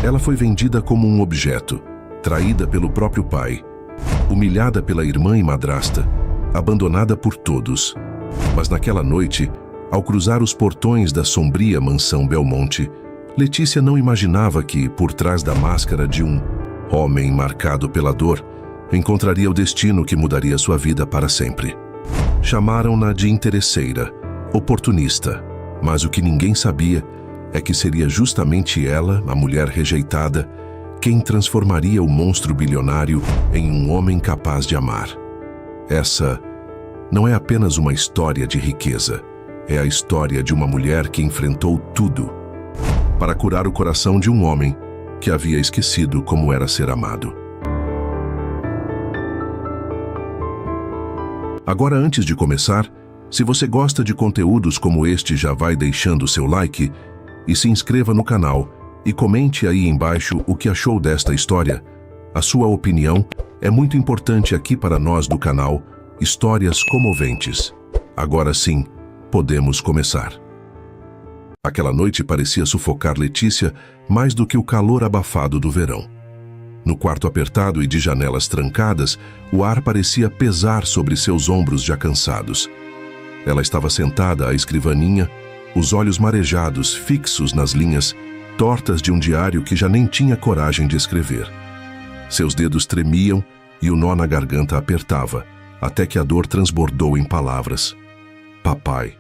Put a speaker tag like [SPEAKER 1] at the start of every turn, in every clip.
[SPEAKER 1] Ela foi vendida como um objeto, traída pelo próprio pai, humilhada pela irmã e madrasta, abandonada por todos. Mas naquela noite, ao cruzar os portões da sombria mansão Belmonte, Letícia não imaginava que, por trás da máscara de um homem marcado pela dor, encontraria o destino que mudaria sua vida para sempre. Chamaram-na de interesseira, oportunista, mas o que ninguém sabia é que seria justamente ela, a mulher rejeitada, quem transformaria o monstro bilionário em um homem capaz de amar. Essa não é apenas uma história de riqueza, é a história de uma mulher que enfrentou tudo para curar o coração de um homem que havia esquecido como era ser amado. Agora, antes de começar, se você gosta de conteúdos como este, já vai deixando seu like e se inscreva no canal e comente aí embaixo o que achou desta história. A sua opinião é muito importante aqui para nós do canal Histórias Comoventes. Agora sim, podemos começar. Aquela noite parecia sufocar Letícia mais do que o calor abafado do verão. No quarto apertado e de janelas trancadas, o ar parecia pesar sobre seus ombros já cansados. Ela estava sentada à escrivaninha, os olhos marejados, fixos nas linhas tortas de um diário que já nem tinha coragem de escrever. Seus dedos tremiam e o nó na garganta apertava, até que a dor transbordou em palavras. "Papai,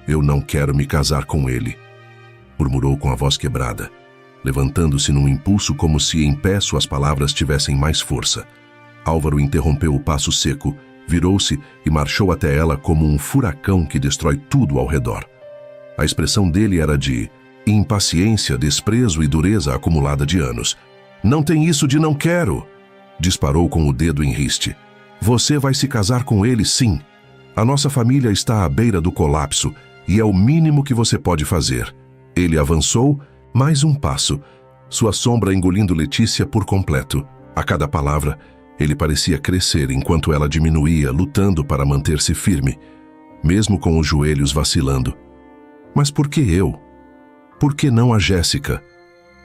[SPEAKER 1] eu não quero me casar com ele", murmurou com a voz quebrada, levantando-se num impulso como se em pé suas palavras tivessem mais força. Álvaro interrompeu o passo seco, virou-se e marchou até ela como um furacão que destrói tudo ao redor. A expressão dele era de impaciência, desprezo e dureza acumulada de anos. "Não tem isso de não quero", disparou com o dedo em riste. "Você vai se casar com ele, sim. A nossa família está à beira do colapso e é o mínimo que você pode fazer." Ele avançou mais um passo, sua sombra engolindo Letícia por completo. A cada palavra, ele parecia crescer enquanto ela diminuía, lutando para manter-se firme, mesmo com os joelhos vacilando. "Mas por que eu? Por que não a Jéssica?"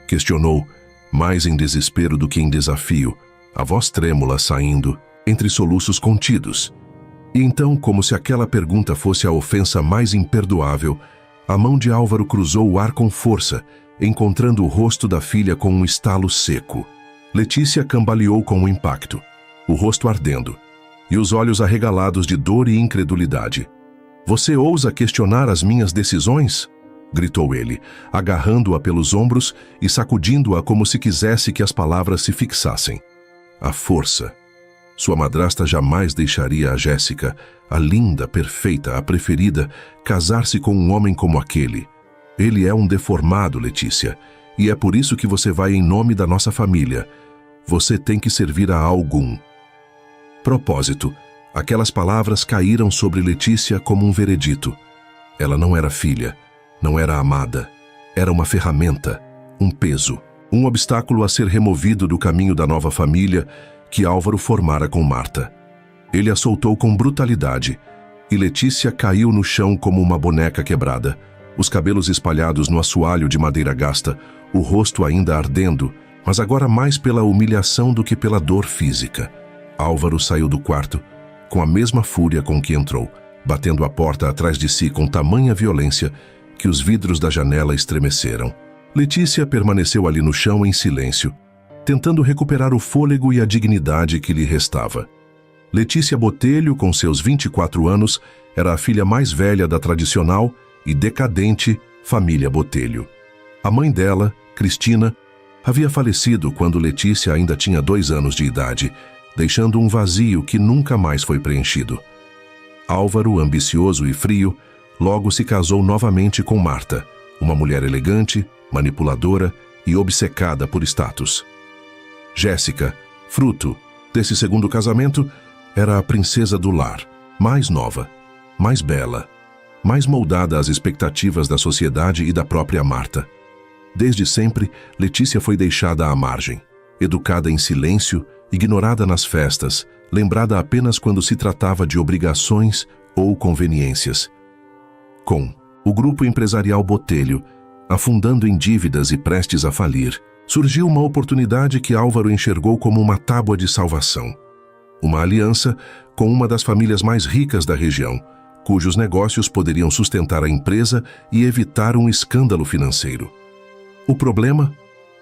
[SPEAKER 1] questionou, mais em desespero do que em desafio, a voz trêmula saindo entre soluços contidos. E então, como se aquela pergunta fosse a ofensa mais imperdoável, a mão de Álvaro cruzou o ar com força, encontrando o rosto da filha com um estalo seco. Letícia cambaleou com o impacto, o rosto ardendo, e os olhos arregalados de dor e incredulidade. "Você ousa questionar as minhas decisões?" gritou ele, agarrando-a pelos ombros e sacudindo-a como se quisesse que as palavras se fixassem. A força. Sua madrasta jamais deixaria a Jéssica, a linda, perfeita, a preferida, casar-se com um homem como aquele. Ele é um deformado, Letícia, e é por isso que você vai em nome da nossa família. Você tem que servir a algum. Propósito. Aquelas palavras caíram sobre Letícia como um veredito. Ela não era filha, não era amada. Era uma ferramenta, um peso, um obstáculo a ser removido do caminho da nova família que Álvaro formara com Marta. Ele a soltou com brutalidade, e Letícia caiu no chão como uma boneca quebrada, os cabelos espalhados no assoalho de madeira gasta, o rosto ainda ardendo, mas agora mais pela humilhação do que pela dor física. Álvaro saiu do quarto, com a mesma fúria com que entrou, batendo a porta atrás de si com tamanha violência que os vidros da janela estremeceram. Letícia permaneceu ali no chão em silêncio, tentando recuperar o fôlego e a dignidade que lhe restava. Letícia Botelho, com seus 24 anos, era a filha mais velha da tradicional e decadente família Botelho. A mãe dela, Cristina, havia falecido quando Letícia ainda tinha 2 anos de idade, deixando um vazio que nunca mais foi preenchido. Álvaro, ambicioso e frio, logo se casou novamente com Marta, uma mulher elegante, manipuladora e obcecada por status. Jéssica, fruto desse segundo casamento, era a princesa do lar, mais nova, mais bela, mais moldada às expectativas da sociedade e da própria Marta. Desde sempre, Letícia foi deixada à margem, educada em silêncio, ignorada nas festas, lembrada apenas quando se tratava de obrigações ou conveniências. Com o grupo empresarial Botelho, afundando em dívidas e prestes a falir, surgiu uma oportunidade que Álvaro enxergou como uma tábua de salvação. Uma aliança com uma das famílias mais ricas da região, cujos negócios poderiam sustentar a empresa e evitar um escândalo financeiro. O problema?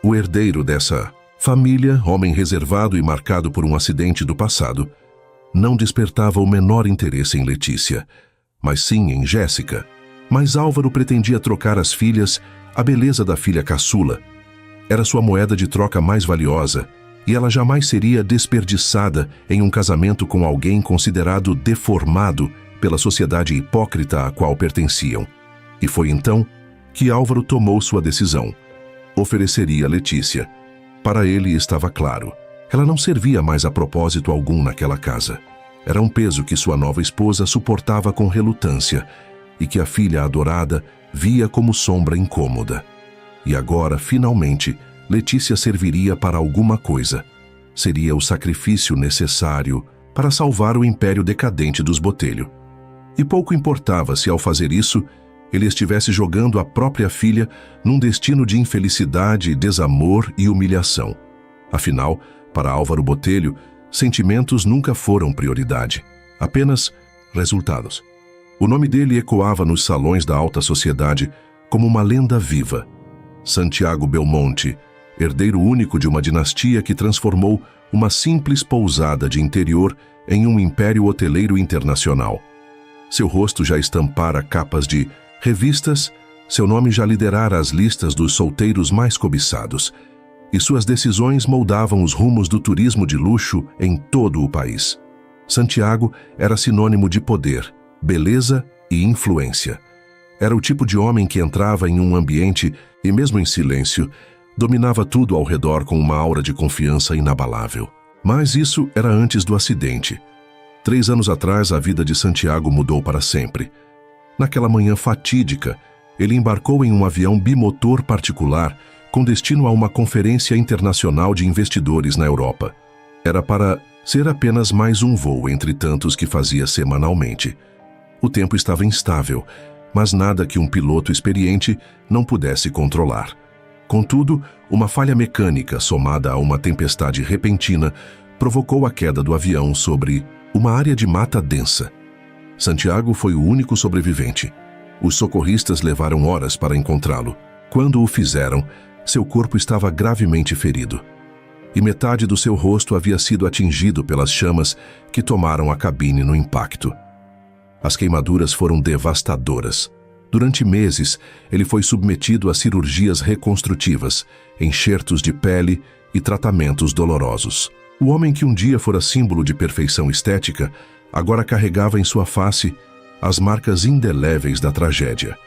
[SPEAKER 1] O herdeiro dessa família, homem reservado e marcado por um acidente do passado, não despertava o menor interesse em Letícia, mas sim em Jéssica. Mas Álvaro pretendia trocar as filhas, a beleza da filha caçula. Era sua moeda de troca mais valiosa, e ela jamais seria desperdiçada em um casamento com alguém considerado deformado pela sociedade hipócrita a qual pertenciam. E foi então que Álvaro tomou sua decisão. Ofereceria Letícia. Para ele estava claro. Ela não servia mais a propósito algum naquela casa. Era um peso que sua nova esposa suportava com relutância e que a filha adorada via como sombra incômoda. E agora, finalmente, Letícia serviria para alguma coisa. Seria o sacrifício necessário para salvar o império decadente dos Botelho. E pouco importava se, ao fazer isso, ele estivesse jogando a própria filha num destino de infelicidade, desamor e humilhação. Afinal, para Álvaro Botelho, sentimentos nunca foram prioridade, apenas resultados. O nome dele ecoava nos salões da alta sociedade como uma lenda viva. Santiago Belmonte, herdeiro único de uma dinastia que transformou uma simples pousada de interior em um império hoteleiro internacional. Seu rosto já estampara capas de revistas, seu nome já liderara as listas dos solteiros mais cobiçados, e suas decisões moldavam os rumos do turismo de luxo em todo o país. Santiago era sinônimo de poder, beleza e influência. Era o tipo de homem que entrava em um ambiente e, mesmo em silêncio, dominava tudo ao redor com uma aura de confiança inabalável. Mas isso era antes do acidente. 3 anos atrás, a vida de Santiago mudou para sempre. Naquela manhã fatídica, ele embarcou em um avião bimotor particular com destino a uma conferência internacional de investidores na Europa. Era para ser apenas mais um voo entre tantos que fazia semanalmente. O tempo estava instável, mas nada que um piloto experiente não pudesse controlar. Contudo, uma falha mecânica somada a uma tempestade repentina provocou a queda do avião sobre uma área de mata densa. Santiago foi o único sobrevivente. Os socorristas levaram horas para encontrá-lo. Quando o fizeram, seu corpo estava gravemente ferido. E metade do seu rosto havia sido atingido pelas chamas que tomaram a cabine no impacto. As queimaduras foram devastadoras. Durante meses, ele foi submetido a cirurgias reconstrutivas, enxertos de pele e tratamentos dolorosos. O homem que um dia fora símbolo de perfeição estética, agora carregava em sua face as marcas indeléveis da tragédia.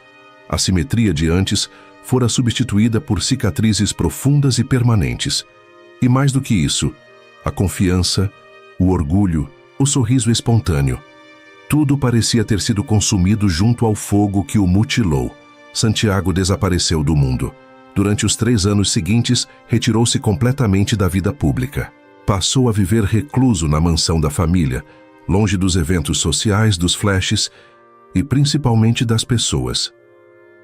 [SPEAKER 1] A simetria de antes fora substituída por cicatrizes profundas e permanentes. E mais do que isso, a confiança, o orgulho, o sorriso espontâneo. Tudo parecia ter sido consumido junto ao fogo que o mutilou. Santiago desapareceu do mundo. Durante os 3 anos seguintes, retirou-se completamente da vida pública. Passou a viver recluso na mansão da família, longe dos eventos sociais, dos flashes e principalmente das pessoas.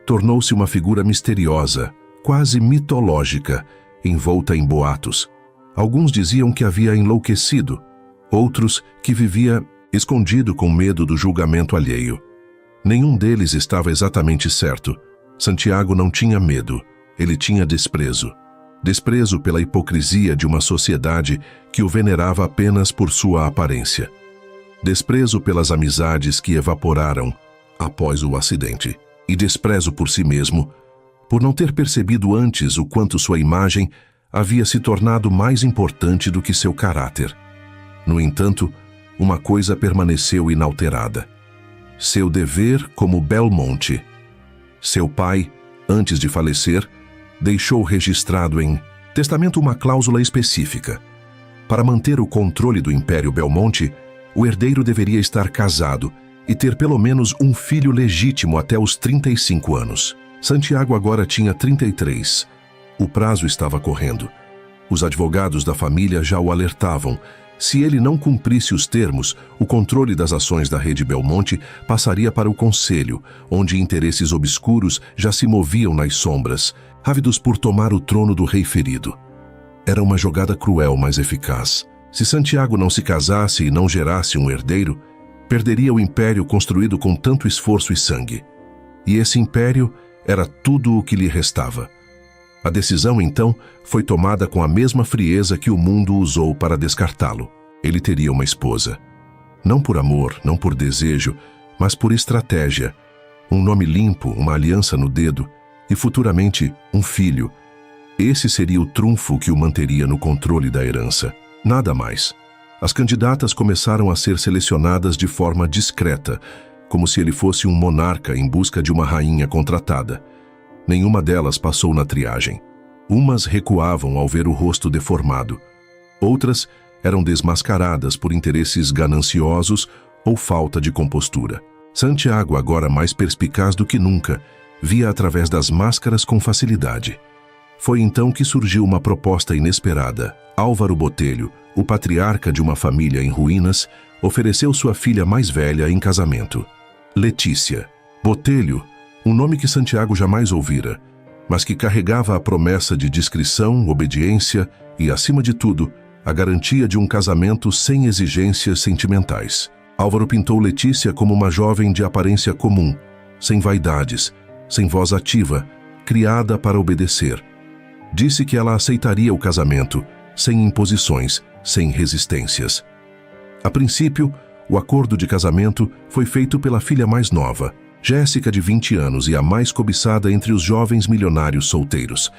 [SPEAKER 1] Tornou-se uma figura misteriosa, quase mitológica, envolta em boatos. Alguns diziam que havia enlouquecido, outros que vivia escondido com medo do julgamento alheio. Nenhum deles estava exatamente certo. Santiago não tinha medo, ele tinha desprezo. Desprezo pela hipocrisia de uma sociedade que o venerava apenas por sua aparência. Desprezo pelas amizades que evaporaram após o acidente. E desprezo por si mesmo, por não ter percebido antes o quanto sua imagem havia se tornado mais importante do que seu caráter. No entanto, uma coisa permaneceu inalterada: seu dever como Belmonte. Seu pai, antes de falecer, deixou registrado em testamento uma cláusula específica. Para manter o controle do Império Belmonte, o herdeiro deveria estar casado e ter pelo menos um filho legítimo até os 35 anos. Santiago agora tinha 33. O prazo estava correndo. Os advogados da família já o alertavam, Se ele não cumprisse os termos, o controle das ações da rede Belmonte passaria para o Conselho, onde interesses obscuros já se moviam nas sombras, ávidos por tomar o trono do rei ferido. Era uma jogada cruel, mas eficaz. Se Santiago não se casasse e não gerasse um herdeiro, perderia o império construído com tanto esforço e sangue. E esse império era tudo o que lhe restava. A decisão, então, foi tomada com a mesma frieza que o mundo usou para descartá-lo. Ele teria uma esposa. Não por amor, não por desejo, mas por estratégia. Um nome limpo, uma aliança no dedo e, futuramente, um filho. Esse seria o trunfo que o manteria no controle da herança. Nada mais. As candidatas começaram a ser selecionadas de forma discreta, como se ele fosse um monarca em busca de uma rainha contratada. Nenhuma delas passou na triagem. Umas recuavam ao ver o rosto deformado. Outras eram desmascaradas por interesses gananciosos ou falta de compostura. Santiago, agora mais perspicaz do que nunca, via através das máscaras com facilidade. Foi então que surgiu uma proposta inesperada. Álvaro Botelho, o patriarca de uma família em ruínas, ofereceu sua filha mais velha em casamento. Letícia. Botelho, um nome que Santiago jamais ouvira, mas que carregava a promessa de discrição, obediência e, acima de tudo, a garantia de um casamento sem exigências sentimentais. Álvaro pintou Letícia como uma jovem de aparência comum, sem vaidades, sem voz ativa, criada para obedecer. Disse que ela aceitaria o casamento, sem imposições, sem resistências. A princípio, o acordo de casamento foi feito pela filha mais nova, Jéssica, de 20 anos e a mais cobiçada entre os jovens milionários solteiros.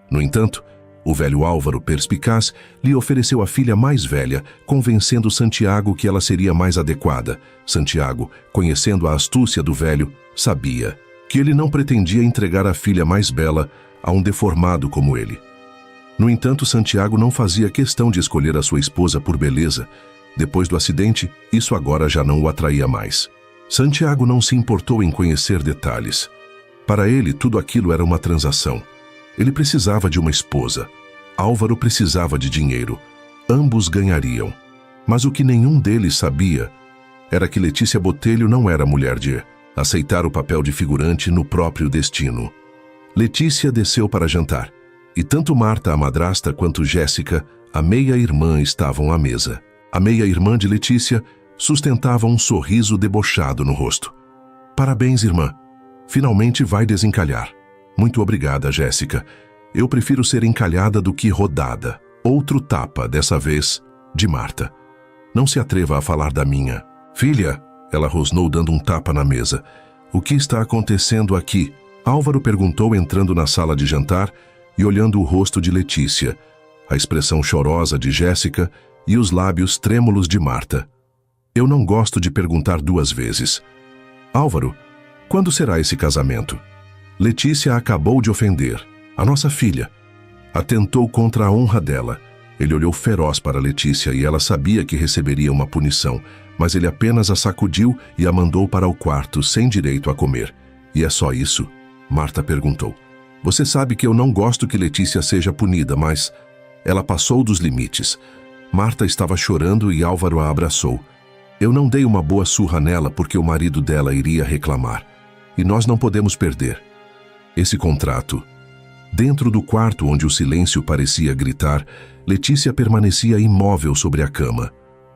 [SPEAKER 1] No entanto, o velho Álvaro, perspicaz, lhe ofereceu a filha mais velha, convencendo Santiago que ela seria mais adequada. Santiago, conhecendo a astúcia do velho, sabia que ele não pretendia entregar a filha mais bela a um deformado como ele. No entanto, Santiago não fazia questão de escolher a sua esposa por beleza. Depois do acidente, isso agora já não o atraía mais. Santiago não se importou em conhecer detalhes. Para ele, tudo aquilo era uma transação. Ele precisava de uma esposa. Álvaro precisava de dinheiro. Ambos ganhariam. Mas o que nenhum deles sabia era que Letícia Botelho não era mulher de aceitar o papel de figurante no próprio destino. Letícia desceu para jantar, e tanto Marta, a madrasta, quanto Jéssica, a meia-irmã, estavam à mesa. A meia-irmã de Letícia sustentava um sorriso debochado no rosto. Parabéns, irmã. Finalmente vai desencalhar. Muito obrigada, Jéssica. Eu prefiro ser encalhada do que rodada. Outro tapa, dessa vez, de Marta. Não se atreva a falar da minha. Filha, ela rosnou dando um tapa na mesa. O que está acontecendo aqui? Álvaro perguntou entrando na sala de jantar e olhando o rosto de Letícia, a expressão chorosa de Jéssica e os lábios trêmulos de Marta. Eu não gosto de perguntar duas vezes. Álvaro, quando será esse casamento? Letícia acabou de ofender. A nossa filha. Atentou contra a honra dela. Ele olhou feroz para Letícia e ela sabia que receberia uma punição, mas ele apenas a sacudiu e a mandou para o quarto sem direito a comer. E é só isso? Marta perguntou. Você sabe que eu não gosto que Letícia seja punida, mas ela passou dos limites. Marta estava chorando e Álvaro a abraçou. Eu não dei uma boa surra nela porque o marido dela iria reclamar. E nós não podemos perder esse contrato. Dentro do quarto onde o silêncio parecia gritar, Letícia permanecia imóvel sobre a cama.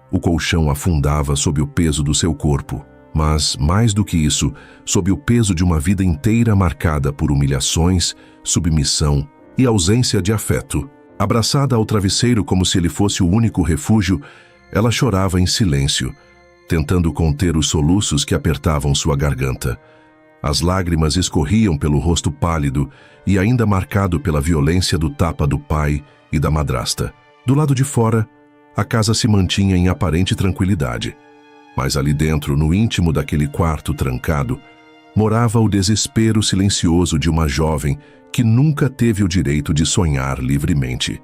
[SPEAKER 1] O colchão afundava sob o peso do seu corpo, mas, mais do que isso, sob o peso de uma vida inteira marcada por humilhações, submissão e ausência de afeto. Abraçada ao travesseiro como se ele fosse o único refúgio, ela chorava em silêncio, tentando conter os soluços que apertavam sua garganta. As lágrimas escorriam pelo rosto pálido e ainda marcado pela violência do tapa do pai e da madrasta. Do lado de fora, a casa se mantinha em aparente tranquilidade. Mas ali dentro, no íntimo daquele quarto trancado, morava o desespero silencioso de uma jovem que nunca teve o direito de sonhar livremente.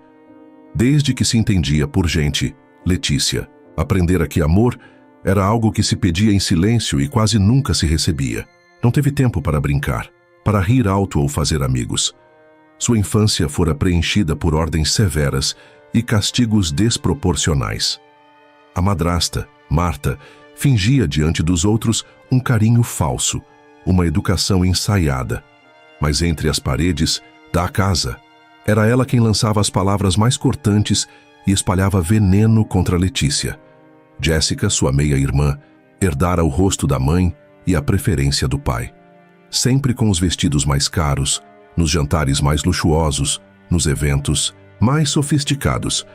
[SPEAKER 1] Desde que se entendia por gente, Letícia aprendera que amor era algo que se pedia em silêncio e quase nunca se recebia. Não teve tempo para brincar, para rir alto ou fazer amigos. Sua infância fora preenchida por ordens severas e castigos desproporcionais. A madrasta, Marta, fingia diante dos outros um carinho falso, uma educação ensaiada. Mas entre as paredes da casa, era ela quem lançava as palavras mais cortantes e espalhava veneno contra Letícia. Jéssica, sua meia-irmã, herdara o rosto da mãe e a preferência do pai. Sempre com os vestidos mais caros, nos jantares mais luxuosos, nos eventos mais sofisticados.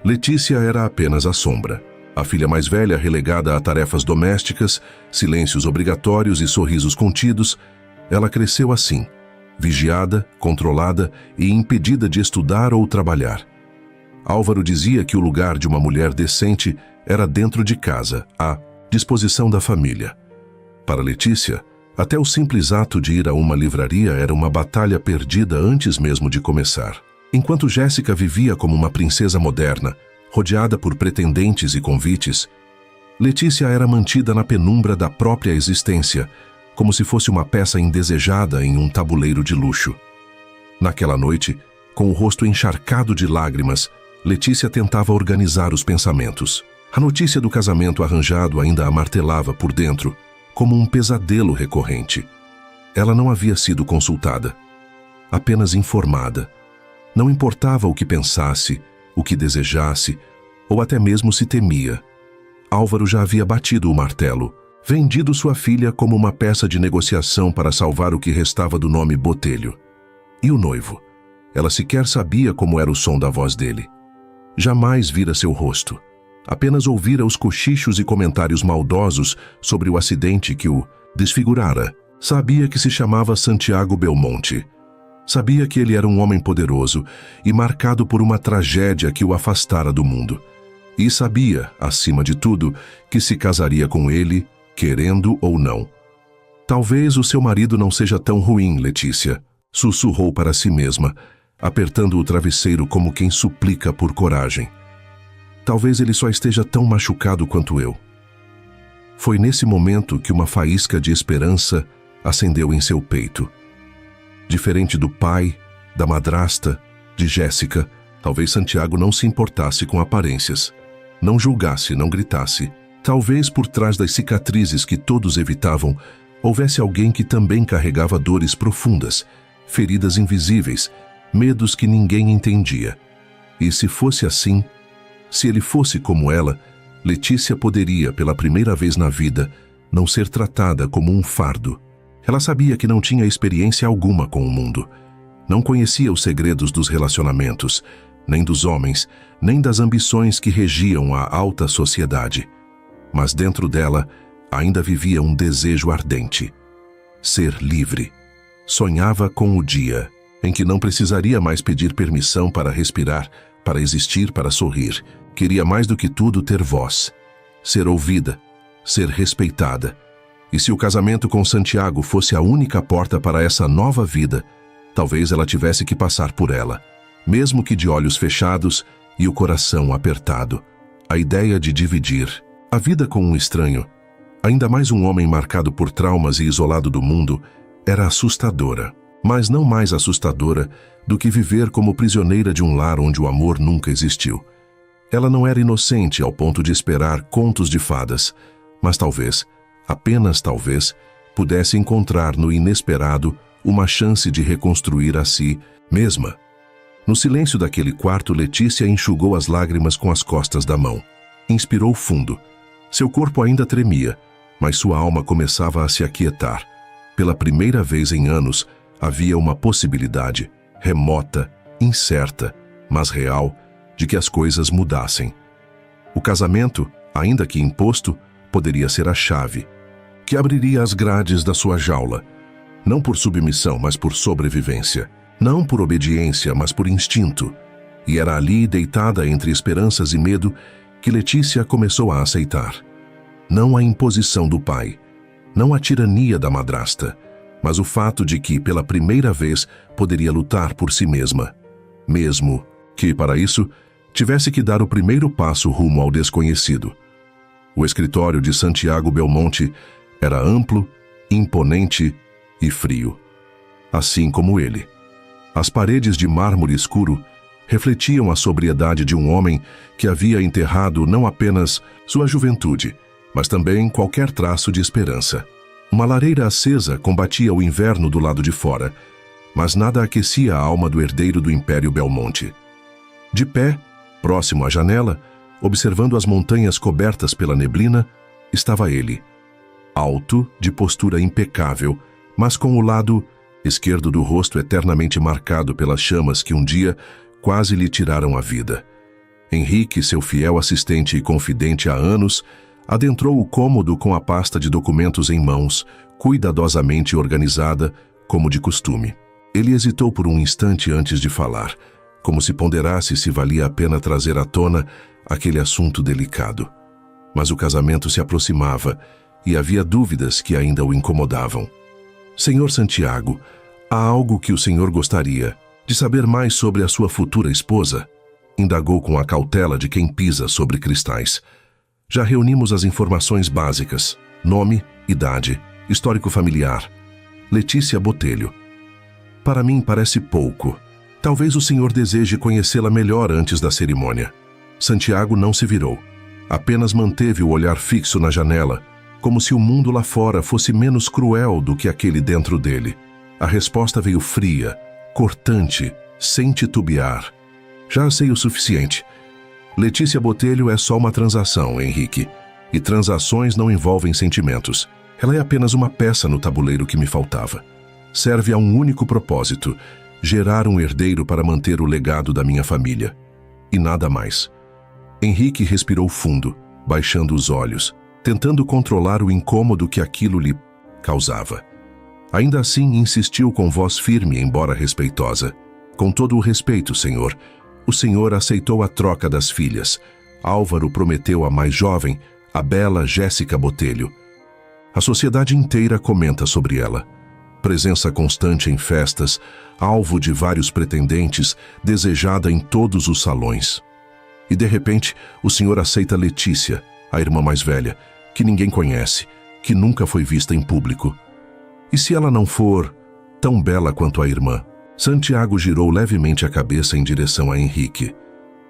[SPEAKER 1] Letícia era apenas a sombra. A filha mais velha relegada a tarefas domésticas, silêncios obrigatórios e sorrisos contidos, ela cresceu assim, vigiada, controlada e impedida de estudar ou trabalhar. Álvaro dizia que o lugar de uma mulher decente era dentro de casa, à disposição da família. Para Letícia, até o simples ato de ir a uma livraria era uma batalha perdida antes mesmo de começar. Enquanto Jéssica vivia como uma princesa moderna, rodeada por pretendentes e convites, Letícia era mantida na penumbra da própria existência, como se fosse uma peça indesejada em um tabuleiro de luxo. Naquela noite, com o rosto encharcado de lágrimas, Letícia tentava organizar os pensamentos. A notícia do casamento arranjado ainda a martelava por dentro, como um pesadelo recorrente. Ela não havia sido consultada, apenas informada. Não importava o que pensasse, o que desejasse, ou até mesmo se temia. Álvaro já havia batido o martelo, vendido sua filha como uma peça de negociação para salvar o que restava do nome Botelho. E o noivo? Ela sequer sabia como era o som da voz dele. Jamais vira seu rosto. Apenas ouvira os cochichos e comentários maldosos sobre o acidente que o desfigurara. Sabia que se chamava Santiago Belmonte. Sabia que ele era um homem poderoso e marcado por uma tragédia que o afastara do mundo. E sabia, acima de tudo, que se casaria com ele, querendo ou não. Talvez o seu marido não seja tão ruim, Letícia, sussurrou para si mesma, apertando o travesseiro como quem suplica por coragem. Talvez ele só esteja tão machucado quanto eu. Foi nesse momento que uma faísca de esperança acendeu em seu peito. Diferente do pai, da madrasta, de Jéssica, talvez Santiago não se importasse com aparências. Não julgasse, não gritasse. Talvez por trás das cicatrizes que todos evitavam, houvesse alguém que também carregava dores profundas, feridas invisíveis, medos que ninguém entendia. E se fosse assim, se ele fosse como ela, Letícia poderia, pela primeira vez na vida, não ser tratada como um fardo. Ela sabia que não tinha experiência alguma com o mundo. Não conhecia os segredos dos relacionamentos, nem dos homens, nem das ambições que regiam a alta sociedade. Mas dentro dela ainda vivia um desejo ardente. Ser livre. Sonhava com o dia em que não precisaria mais pedir permissão para respirar, para existir, para sorrir. Queria mais do que tudo ter voz, ser ouvida, ser respeitada. E se o casamento com Santiago fosse a única porta para essa nova vida, talvez ela tivesse que passar por ela, mesmo que de olhos fechados e o coração apertado. A ideia de dividir a vida com um estranho, ainda mais um homem marcado por traumas e isolado do mundo, era assustadora. Mas não mais assustadora do que viver como prisioneira de um lar onde o amor nunca existiu. Ela não era inocente ao ponto de esperar contos de fadas, mas talvez, apenas talvez, pudesse encontrar no inesperado uma chance de reconstruir a si mesma. No silêncio daquele quarto, Letícia enxugou as lágrimas com as costas da mão. Inspirou fundo. Seu corpo ainda tremia, mas sua alma começava a se aquietar. Pela primeira vez em anos, havia uma possibilidade, remota, incerta, mas real, de que as coisas mudassem. O casamento, ainda que imposto, poderia ser a chave, que abriria as grades da sua jaula, não por submissão, mas por sobrevivência, não por obediência, mas por instinto. E era ali, deitada entre esperanças e medo, que Letícia começou a aceitar. Não a imposição do pai, não a tirania da madrasta, mas o fato de que, pela primeira vez, poderia lutar por si mesma, mesmo que, para isso, tivesse que dar o primeiro passo rumo ao desconhecido. O escritório de Santiago Belmonte era amplo, imponente e frio. Assim como ele. As paredes de mármore escuro, refletiam a sobriedade de um homem que havia enterrado não apenas sua juventude, mas também qualquer traço de esperança. Uma lareira acesa combatia o inverno do lado de fora, mas nada aquecia a alma do herdeiro do Império Belmonte. De pé, próximo à janela, observando as montanhas cobertas pela neblina, estava ele, alto, de postura impecável, mas com o lado esquerdo do rosto eternamente marcado pelas chamas que um dia quase lhe tiraram a vida. Henrique, seu fiel assistente e confidente há anos, adentrou o cômodo com a pasta de documentos em mãos, cuidadosamente organizada, como de costume. Ele hesitou por um instante antes de falar, como se ponderasse se valia a pena trazer à tona aquele assunto delicado. Mas o casamento se aproximava e havia dúvidas que ainda o incomodavam. Senhor Santiago, há algo que o senhor gostaria de saber mais sobre a sua futura esposa? Indagou com a cautela de quem pisa sobre cristais. Já reunimos as informações básicas: nome, idade, histórico familiar. Letícia Botelho. Para mim parece pouco. Talvez o senhor deseje conhecê-la melhor antes da cerimônia. Santiago não se virou. Apenas manteve o olhar fixo na janela, como se o mundo lá fora fosse menos cruel do que aquele dentro dele. A resposta veio fria, cortante, sem titubear. Já sei o suficiente. Letícia Botelho é só uma transação, Henrique. E transações não envolvem sentimentos. Ela é apenas uma peça no tabuleiro que me faltava. Serve a um único propósito: gerar um herdeiro para manter o legado da minha família. E nada mais. Henrique respirou fundo, baixando os olhos, tentando controlar o incômodo que aquilo lhe causava. Ainda assim, insistiu com voz firme, embora respeitosa. Com todo o respeito, senhor, o senhor aceitou a troca das filhas. Álvaro prometeu a mais jovem, a bela Jéssica Botelho. A sociedade inteira comenta sobre ela. Presença constante em festas, alvo de vários pretendentes, desejada em todos os salões. E de repente, o senhor aceita Letícia, a irmã mais velha, que ninguém conhece, que nunca foi vista em público. E se ela não for tão bela quanto a irmã? Santiago girou levemente a cabeça em direção a Henrique,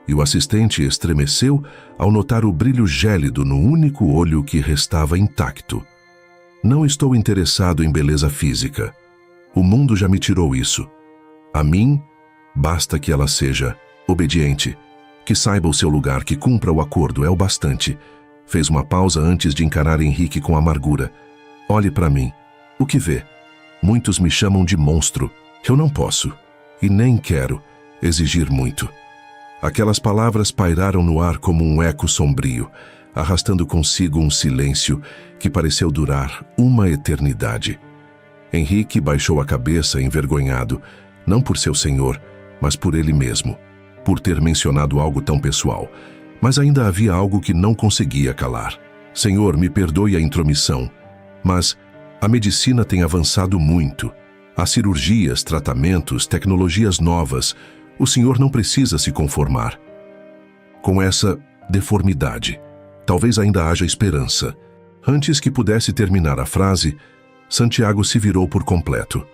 [SPEAKER 1] e o assistente estremeceu ao notar o brilho gélido no único olho que restava intacto. Não estou interessado em beleza física. O mundo já me tirou isso. A mim, basta que ela seja obediente, que saiba o seu lugar, que cumpra o acordo, é o bastante. Fez uma pausa antes de encarar Henrique com amargura. Olhe para mim. O que vê? Muitos me chamam de monstro. Eu não posso, e nem quero, exigir muito. Aquelas palavras pairaram no ar como um eco sombrio, arrastando consigo um silêncio que pareceu durar uma eternidade. Henrique baixou a cabeça envergonhado, não por seu senhor, mas por ele mesmo, por ter mencionado algo tão pessoal. Mas ainda havia algo que não conseguia calar. Senhor, me perdoe a intromissão, mas a medicina tem avançado muito. Há cirurgias, tratamentos, tecnologias novas. O senhor não precisa se conformar com essa deformidade. Talvez ainda haja esperança. Antes que pudesse terminar a frase, Santiago se virou por completo.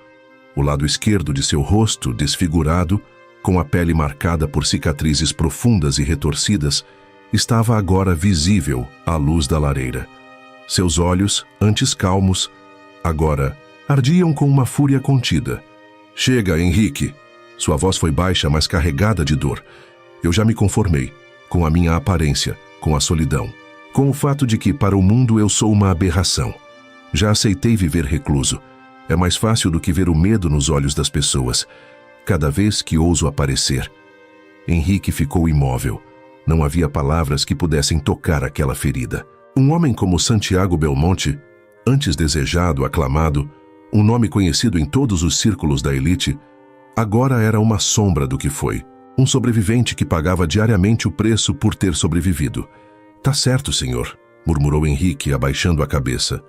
[SPEAKER 1] O lado esquerdo de seu rosto, desfigurado, com a pele marcada por cicatrizes profundas e retorcidas, estava agora visível à luz da lareira. Seus olhos, antes calmos, agora ardiam com uma fúria contida. Chega, Henrique. Sua voz foi baixa, mas carregada de dor. Eu já me conformei com a minha aparência, com a solidão, com o fato de que para o mundo eu sou uma aberração. Já aceitei viver recluso. É mais fácil do que ver o medo nos olhos das pessoas, cada vez que ouso aparecer. Henrique ficou imóvel. Não havia palavras que pudessem tocar aquela ferida. Um homem como Santiago Belmonte, antes desejado, aclamado, um nome conhecido em todos os círculos da elite, agora era uma sombra do que foi. Um sobrevivente que pagava diariamente o preço por ter sobrevivido. Tá certo, senhor, murmurou Henrique, abaixando a cabeça.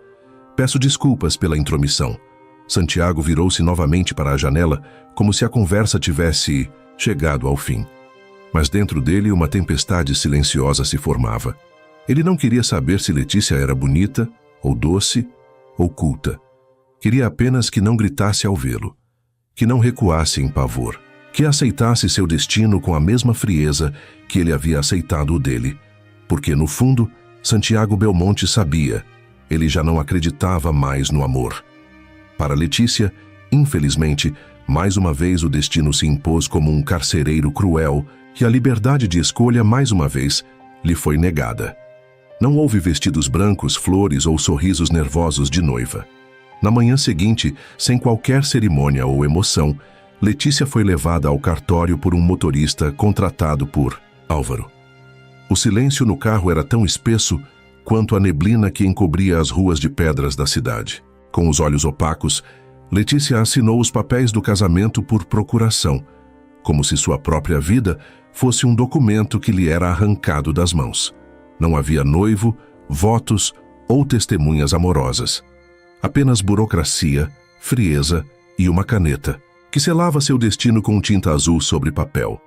[SPEAKER 1] Peço desculpas pela intromissão. Santiago virou-se novamente para a janela, como se a conversa tivesse chegado ao fim. Mas dentro dele uma tempestade silenciosa se formava. Ele não queria saber se Letícia era bonita, ou doce, ou culta. Queria apenas que não gritasse ao vê-lo, que não recuasse em pavor. que aceitasse seu destino com a mesma frieza que ele havia aceitado o dele. Porque, no fundo, Santiago Belmonte sabia, ele já não acreditava mais no amor. Para Letícia, infelizmente, mais uma vez o destino se impôs como um carcereiro cruel e a liberdade de escolha, mais uma vez, lhe foi negada. Não houve vestidos brancos, flores ou sorrisos nervosos de noiva. Na manhã seguinte, sem qualquer cerimônia ou emoção, Letícia foi levada ao cartório por um motorista contratado por Álvaro. O silêncio no carro era tão espesso quanto a neblina que encobria as ruas de pedras da cidade. Com os olhos opacos, Letícia assinou os papéis do casamento por procuração, como se sua própria vida fosse um documento que lhe era arrancado das mãos. Não havia noivo, votos ou testemunhas amorosas. Apenas burocracia, frieza e uma caneta, que selava seu destino com tinta azul sobre papel.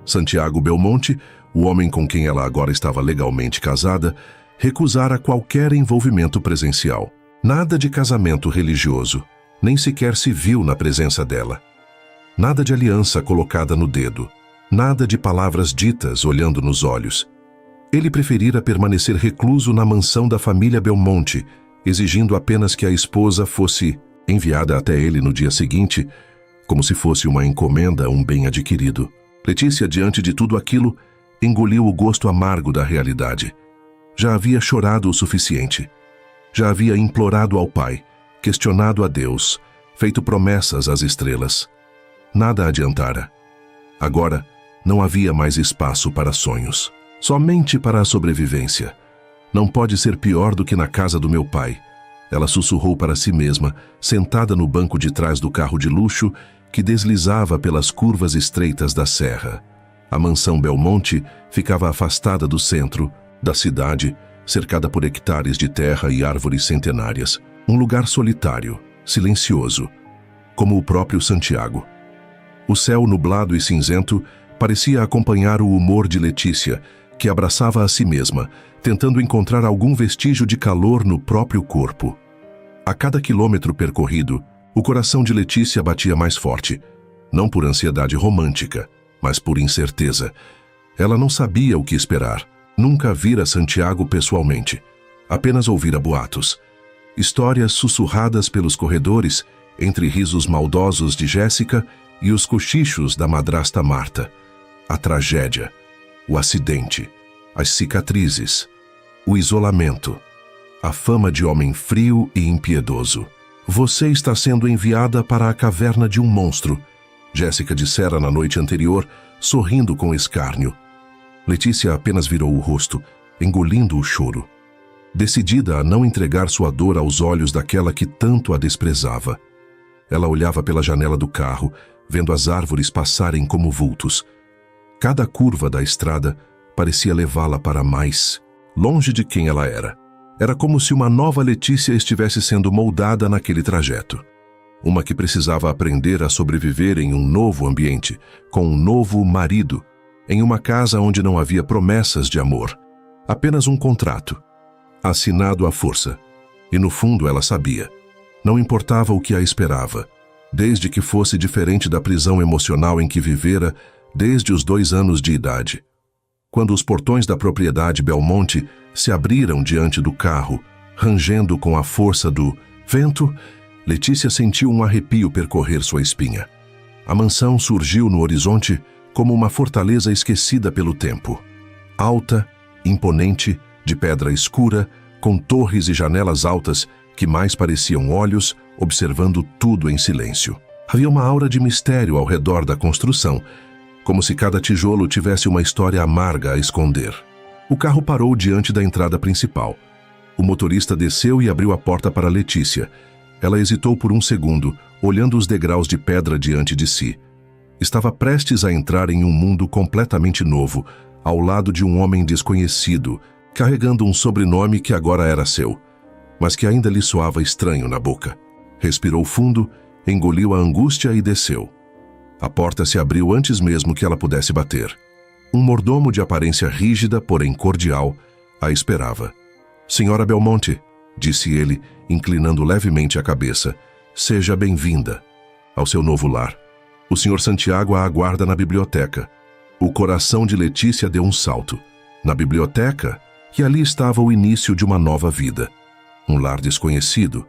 [SPEAKER 1] Santiago Belmonte, o homem com quem ela agora estava legalmente casada, recusara qualquer envolvimento presencial. Nada de casamento religioso, nem sequer civil na presença dela. Nada de aliança colocada no dedo, nada de palavras ditas olhando nos olhos. Ele preferira permanecer recluso na mansão da família Belmonte, exigindo apenas que a esposa fosse enviada até ele no dia seguinte, como se fosse uma encomenda, um bem adquirido. Letícia, diante de tudo aquilo, engoliu o gosto amargo da realidade. Já havia chorado o suficiente. Já havia implorado ao Pai, questionado a Deus, feito promessas às estrelas. Nada adiantara. Agora, não havia mais espaço para sonhos. Somente para a sobrevivência. Não pode ser pior do que na casa do meu pai. Ela sussurrou para si mesma, sentada no banco de trás do carro de luxo que deslizava pelas curvas estreitas da serra. A mansão Belmonte ficava afastada do centro da cidade, cercada por hectares de terra e árvores centenárias. Um lugar solitário, silencioso, como o próprio Santiago. O céu nublado e cinzento parecia acompanhar o humor de Letícia, que abraçava a si mesma, tentando encontrar algum vestígio de calor no próprio corpo. A cada quilômetro percorrido, o coração de Letícia batia mais forte, não por ansiedade romântica, mas por incerteza. Ela não sabia o que esperar, nunca vira Santiago pessoalmente, apenas ouvira boatos. Histórias sussurradas pelos corredores, entre risos maldosos de Jéssica e os cochichos da madrasta Marta. A tragédia, o acidente, as cicatrizes, o isolamento, a fama de homem frio e impiedoso. Você está sendo enviada para a caverna de um monstro, Jéssica dissera na noite anterior, sorrindo com escárnio. Letícia apenas virou o rosto, engolindo o choro, decidida a não entregar sua dor aos olhos daquela que tanto a desprezava. Ela olhava pela janela do carro, vendo as árvores passarem como vultos. Cada curva da estrada parecia levá-la para mais, longe de quem ela era. Era como se uma nova Letícia estivesse sendo moldada naquele trajeto. Uma que precisava aprender a sobreviver em um novo ambiente, com um novo marido, em uma casa onde não havia promessas de amor, apenas um contrato, assinado à força. E no fundo ela sabia. Não importava o que a esperava, desde que fosse diferente da prisão emocional em que vivera desde os 2 anos de idade. Quando os portões da propriedade Belmonte se abriram diante do carro, rangendo com a força do vento, Letícia sentiu um arrepio percorrer sua espinha. A mansão surgiu no horizonte como uma fortaleza esquecida pelo tempo. Alta, imponente, de pedra escura, com torres e janelas altas que mais pareciam olhos, observando tudo em silêncio. Havia uma aura de mistério ao redor da construção, como se cada tijolo tivesse uma história amarga a esconder. O carro parou diante da entrada principal. O motorista desceu e abriu a porta para Letícia. Ela hesitou por um segundo, olhando os degraus de pedra diante de si. Estava prestes a entrar em um mundo completamente novo, ao lado de um homem desconhecido, carregando um sobrenome que agora era seu, mas que ainda lhe soava estranho na boca. Respirou fundo, engoliu a angústia e desceu. A porta se abriu antes mesmo que ela pudesse bater. Um mordomo de aparência rígida, porém cordial, a esperava. "Senhora Belmonte", disse ele, inclinando levemente a cabeça, "seja bem-vinda ao seu novo lar." O Sr. Santiago a aguarda na biblioteca. O coração de Letícia deu um salto. Na biblioteca, e ali estava o início de uma nova vida. Um lar desconhecido,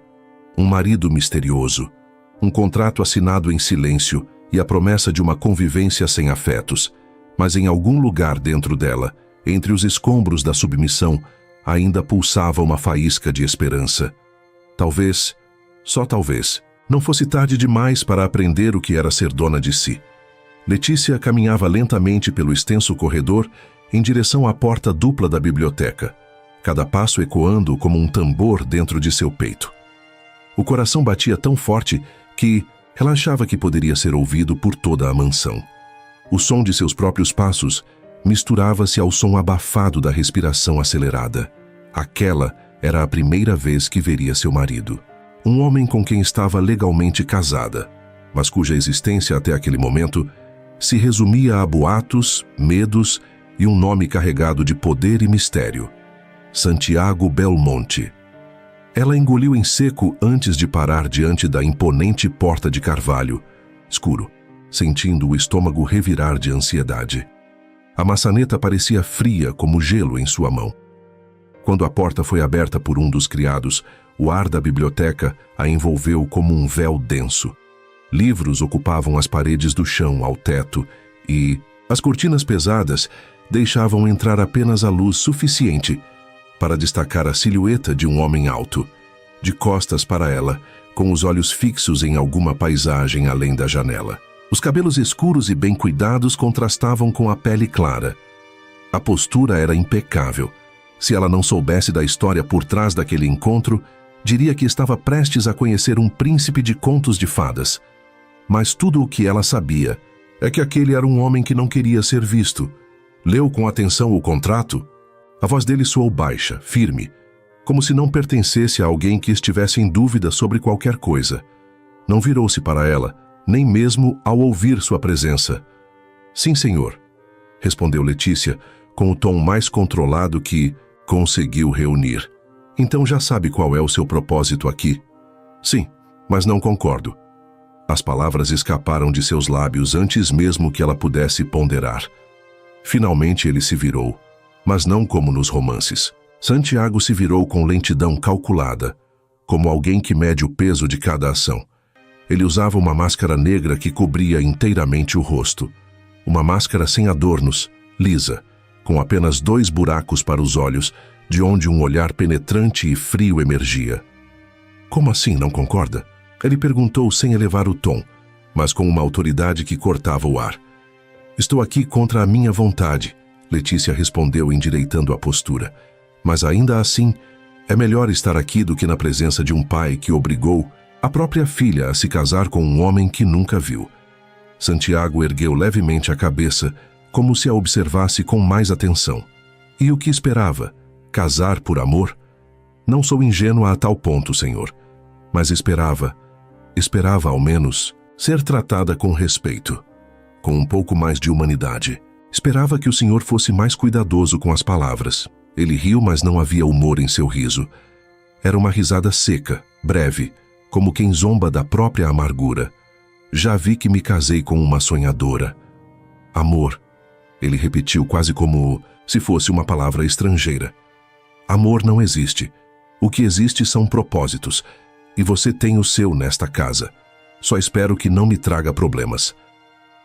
[SPEAKER 1] um marido misterioso, um contrato assinado em silêncio e a promessa de uma convivência sem afetos. Mas em algum lugar dentro dela, entre os escombros da submissão, ainda pulsava uma faísca de esperança. Talvez, só talvez, não fosse tarde demais para aprender o que era ser dona de si. Letícia caminhava lentamente pelo extenso corredor em direção à porta dupla da biblioteca, cada passo ecoando como um tambor dentro de seu peito. O coração batia tão forte que ela achava que poderia ser ouvido por toda a mansão. O som de seus próprios passos misturava-se ao som abafado da respiração acelerada. Aquela era a primeira vez que veria seu marido. Um homem com quem estava legalmente casada, mas cuja existência até aquele momento se resumia a boatos, medos e um nome carregado de poder e mistério: Santiago Belmonte. Ela engoliu em seco antes de parar diante da imponente porta de carvalho, escuro, sentindo o estômago revirar de ansiedade. A maçaneta parecia fria como gelo em sua mão. Quando a porta foi aberta por um dos criados, o ar da biblioteca a envolveu como um véu denso. Livros ocupavam as paredes do chão ao teto e as cortinas pesadas deixavam entrar apenas a luz suficiente para destacar a silhueta de um homem alto, de costas para ela, com os olhos fixos em alguma paisagem além da janela. Os cabelos escuros e bem cuidados contrastavam com a pele clara. A postura era impecável. Se ela não soubesse da história por trás daquele encontro, diria que estava prestes a conhecer um príncipe de contos de fadas. Mas tudo o que ela sabia é que aquele era um homem que não queria ser visto. Leu com atenção o contrato? A voz dele soou baixa, firme, como se não pertencesse a alguém que estivesse em dúvida sobre qualquer coisa. Não virou-se para ela, nem mesmo ao ouvir sua presença. "Sim, senhor", respondeu Letícia, com o tom mais controlado que conseguiu reunir. "Então já sabe qual é o seu propósito aqui?" "Sim, mas não concordo." As palavras escaparam de seus lábios antes mesmo que ela pudesse ponderar. Finalmente ele se virou, mas não como nos romances. Santiago se virou com lentidão calculada, como alguém que mede o peso de cada ação. Ele usava uma máscara negra que cobria inteiramente o rosto. Uma máscara sem adornos, lisa, com apenas 2 buracos para os olhos, de onde um olhar penetrante e frio emergia. "Como assim, não concorda?" Ele perguntou sem elevar o tom, mas com uma autoridade que cortava o ar. "Estou aqui contra a minha vontade", Letícia respondeu endireitando a postura. "Mas ainda assim, é melhor estar aqui do que na presença de um pai que obrigou a própria filha a se casar com um homem que nunca viu." Santiago ergueu levemente a cabeça, como se a observasse com mais atenção. "E o que esperava? Casar por amor? Não sou ingênua a tal ponto, senhor. Mas esperava ao menos, ser tratada com respeito, com um pouco mais de humanidade. Esperava que o senhor fosse mais cuidadoso com as palavras." Ele riu, mas não havia humor em seu riso. Era uma risada seca, breve, como quem zomba da própria amargura. "Já vi que me casei com uma sonhadora." "Amor", ele repetiu quase como se fosse uma palavra estrangeira. "Amor não existe. O que existe são propósitos, e você tem o seu nesta casa. Só espero que não me traga problemas."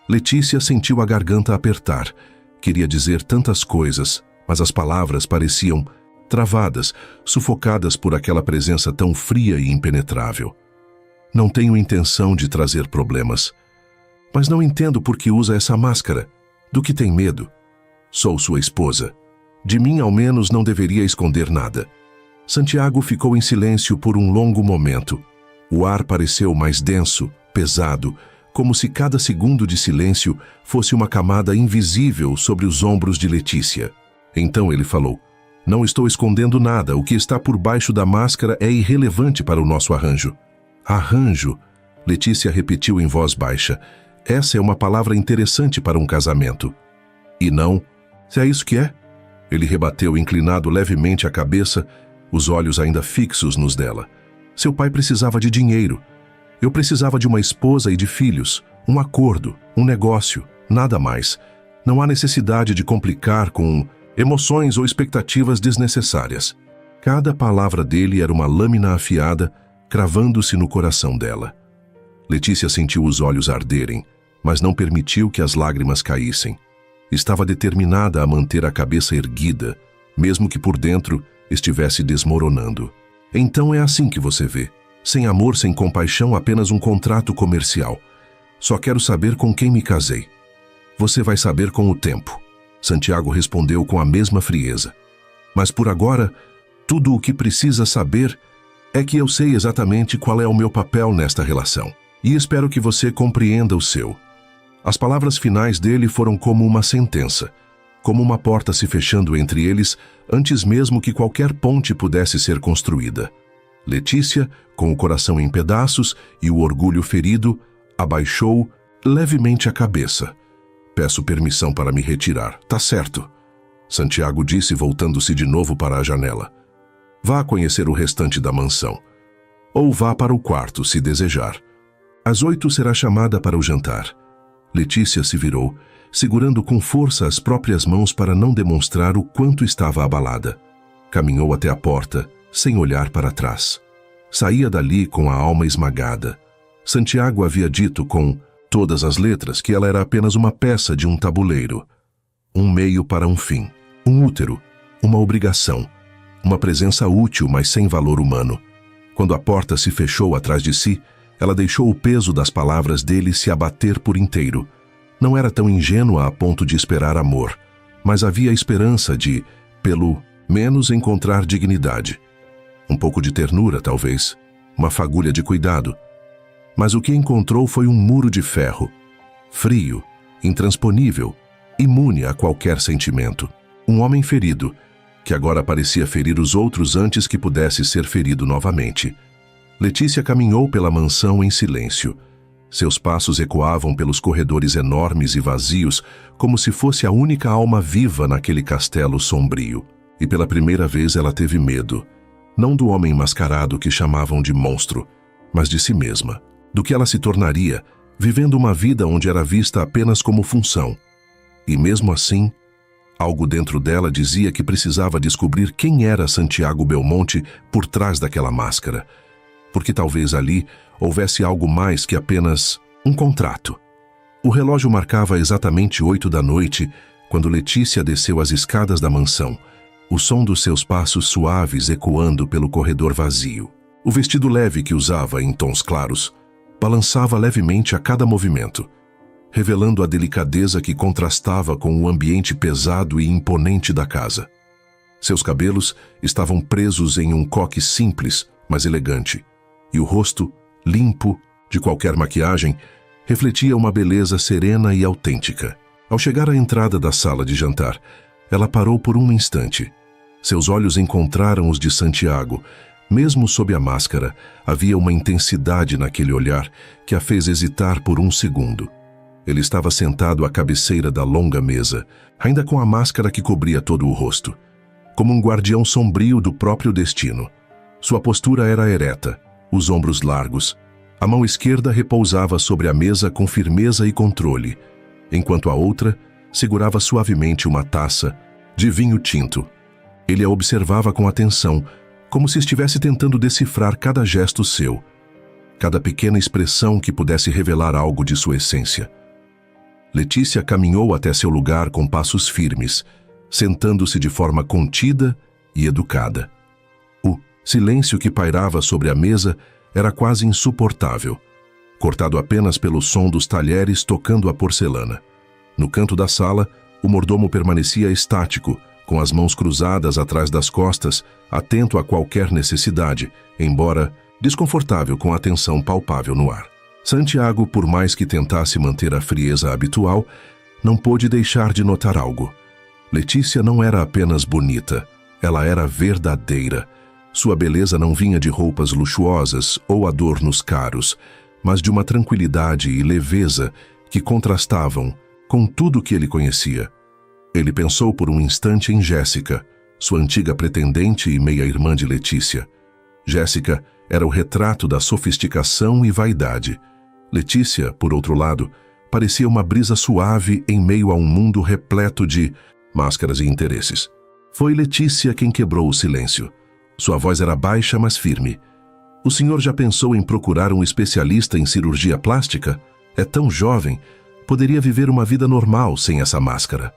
[SPEAKER 1] Letícia sentiu a garganta apertar. Queria dizer tantas coisas, mas as palavras pareciam travadas, sufocadas por aquela presença tão fria e impenetrável. "Não tenho intenção de trazer problemas. Mas não entendo por que usa essa máscara. Do que tem medo? Sou sua esposa. De mim, ao menos, não deveria esconder nada." Santiago ficou em silêncio por um longo momento. O ar pareceu mais denso, pesado, como se cada segundo de silêncio fosse uma camada invisível sobre os ombros de Letícia. Então ele falou: "Não estou escondendo nada. O que está por baixo da máscara é irrelevante para o nosso arranjo." "Arranjo?" Letícia repetiu em voz baixa. "Essa é uma palavra interessante para um casamento." "E não? Se é isso que é?" Ele rebateu, inclinado levemente a cabeça, os olhos ainda fixos nos dela. "Seu pai precisava de dinheiro. Eu precisava de uma esposa e de filhos, Um acordo, um negócio, nada mais. Não há necessidade de complicar com emoções ou expectativas desnecessárias. Cada palavra dele era uma lâmina afiada, cravando-se no coração dela. Letícia sentiu os olhos arderem, mas não permitiu que as lágrimas caíssem. Estava determinada a manter a cabeça erguida, mesmo que por dentro estivesse desmoronando. Então é assim que você vê. Sem amor, sem compaixão, apenas um contrato comercial. Só quero saber com quem me casei. Você vai saber com o tempo. Santiago respondeu com a mesma frieza. Mas por agora, tudo o que precisa saber é que eu sei exatamente qual é o meu papel nesta relação. E espero que você compreenda o seu. As palavras finais dele foram como uma sentença, como uma porta se fechando entre eles antes mesmo que qualquer ponte pudesse ser construída. Letícia, com o coração em pedaços e o orgulho ferido, abaixou levemente a cabeça. Peço permissão para me retirar. Tá certo, Santiago disse, voltando-se de novo para a janela. Vá conhecer o restante da mansão. Ou vá para o quarto, se desejar. Às 8 será chamada para o jantar. Letícia se virou, segurando com força as próprias mãos para não demonstrar o quanto estava abalada. Caminhou até a porta, sem olhar para trás. Saía dali com a alma esmagada. Santiago havia dito com todas as letras que ela era apenas uma peça de um tabuleiro. Um meio para um fim. Um útero. Uma obrigação. Uma presença útil, mas sem valor humano. Quando a porta se fechou atrás de si, ela deixou o peso das palavras dele se abater por inteiro. Não era tão ingênua a ponto de esperar amor, mas havia esperança de, pelo menos, encontrar dignidade. Um pouco de ternura, talvez. Uma fagulha de cuidado. Mas o que encontrou foi um muro de ferro. Frio, intransponível, imune a qualquer sentimento. Um homem ferido, que agora parecia ferir os outros antes que pudesse ser ferido novamente. Letícia caminhou pela mansão em silêncio. Seus passos ecoavam pelos corredores enormes e vazios, como se fosse a única alma viva naquele castelo sombrio. E pela primeira vez ela teve medo, não do homem mascarado que chamavam de monstro, mas de si mesma, do que ela se tornaria, vivendo uma vida onde era vista apenas como função. E mesmo assim, algo dentro dela dizia que precisava descobrir quem era Santiago Belmonte por trás daquela máscara, porque talvez ali houvesse algo mais que apenas um contrato. O relógio marcava exatamente 8 da noite, quando Letícia desceu as escadas da mansão, o som dos seus passos suaves ecoando pelo corredor vazio. O vestido leve que usava, em tons claros, balançava levemente a cada movimento, revelando a delicadeza que contrastava com o ambiente pesado e imponente da casa. Seus cabelos estavam presos em um coque simples, mas elegante, e o rosto, limpo, de qualquer maquiagem, refletia uma beleza serena e autêntica. Ao chegar à entrada da sala de jantar, ela parou por um instante. Seus olhos encontraram os de Santiago. Mesmo sob a máscara, havia uma intensidade naquele olhar que a fez hesitar por um segundo. Ele estava sentado à cabeceira da longa mesa, ainda com a máscara que cobria todo o rosto, como um guardião sombrio do próprio destino. Sua postura era ereta, os ombros largos. A mão esquerda repousava sobre a mesa com firmeza e controle, enquanto a outra segurava suavemente uma taça de vinho tinto. Ele a observava com atenção, como se estivesse tentando decifrar cada gesto seu, cada pequena expressão que pudesse revelar algo de sua essência. Letícia caminhou até seu lugar com passos firmes, sentando-se de forma contida e educada. O silêncio que pairava sobre a mesa era quase insuportável, cortado apenas pelo som dos talheres tocando a porcelana. No canto da sala, o mordomo permanecia estático, com as mãos cruzadas atrás das costas, atento a qualquer necessidade, embora desconfortável com a tensão palpável no ar. Santiago, por mais que tentasse manter a frieza habitual, não pôde deixar de notar algo. Letícia não era apenas bonita, ela era verdadeira. Sua beleza não vinha de roupas luxuosas ou adornos caros, mas de uma tranquilidade e leveza que contrastavam com tudo que ele conhecia. Ele pensou por um instante em Jéssica, sua antiga pretendente e meia-irmã de Letícia. Jéssica era o retrato da sofisticação e vaidade. Letícia, por outro lado, parecia uma brisa suave em meio a um mundo repleto de máscaras e interesses. Foi Letícia quem quebrou o silêncio. Sua voz era baixa, mas firme. O senhor já pensou em procurar um especialista em cirurgia plástica? É tão jovem, poderia viver uma vida normal sem essa máscara.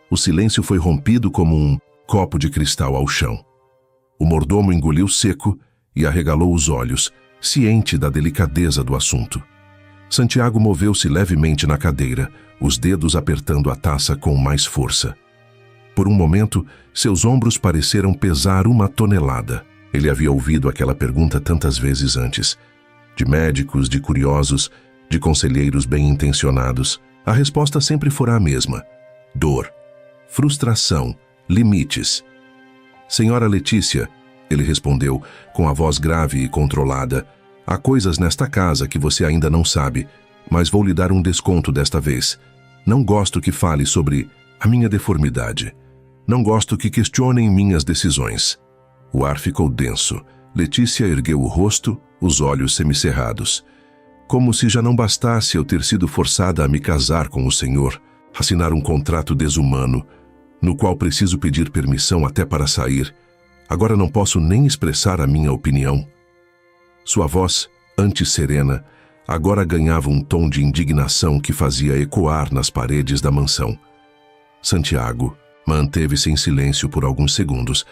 [SPEAKER 1] O silêncio foi rompido como um copo de cristal ao chão. O mordomo engoliu seco e arregalou os olhos, ciente da delicadeza do assunto. Santiago moveu-se levemente na cadeira, os dedos apertando a taça com mais força. Por um momento, seus ombros pareceram pesar 1 tonelada. Ele havia ouvido aquela pergunta tantas vezes antes. De médicos, de curiosos, de conselheiros bem-intencionados. A resposta sempre fora a mesma. Dor, frustração, limites. Senhora Letícia, ele respondeu, com a voz grave e controlada, há coisas nesta casa que você ainda não sabe, mas vou lhe dar um desconto desta vez. Não gosto que fale sobre a minha deformidade. Não gosto que questionem minhas decisões. O ar ficou denso. Letícia ergueu o rosto, os olhos semicerrados. Como se já não bastasse eu ter sido forçada a me casar com o senhor, assinar um contrato desumano, no qual preciso pedir permissão até para sair. Agora não posso nem expressar a minha opinião. Sua voz, antes serena, agora ganhava um tom de indignação que fazia ecoar nas paredes da mansão. Santiago manteve-se em silêncio por alguns segundos,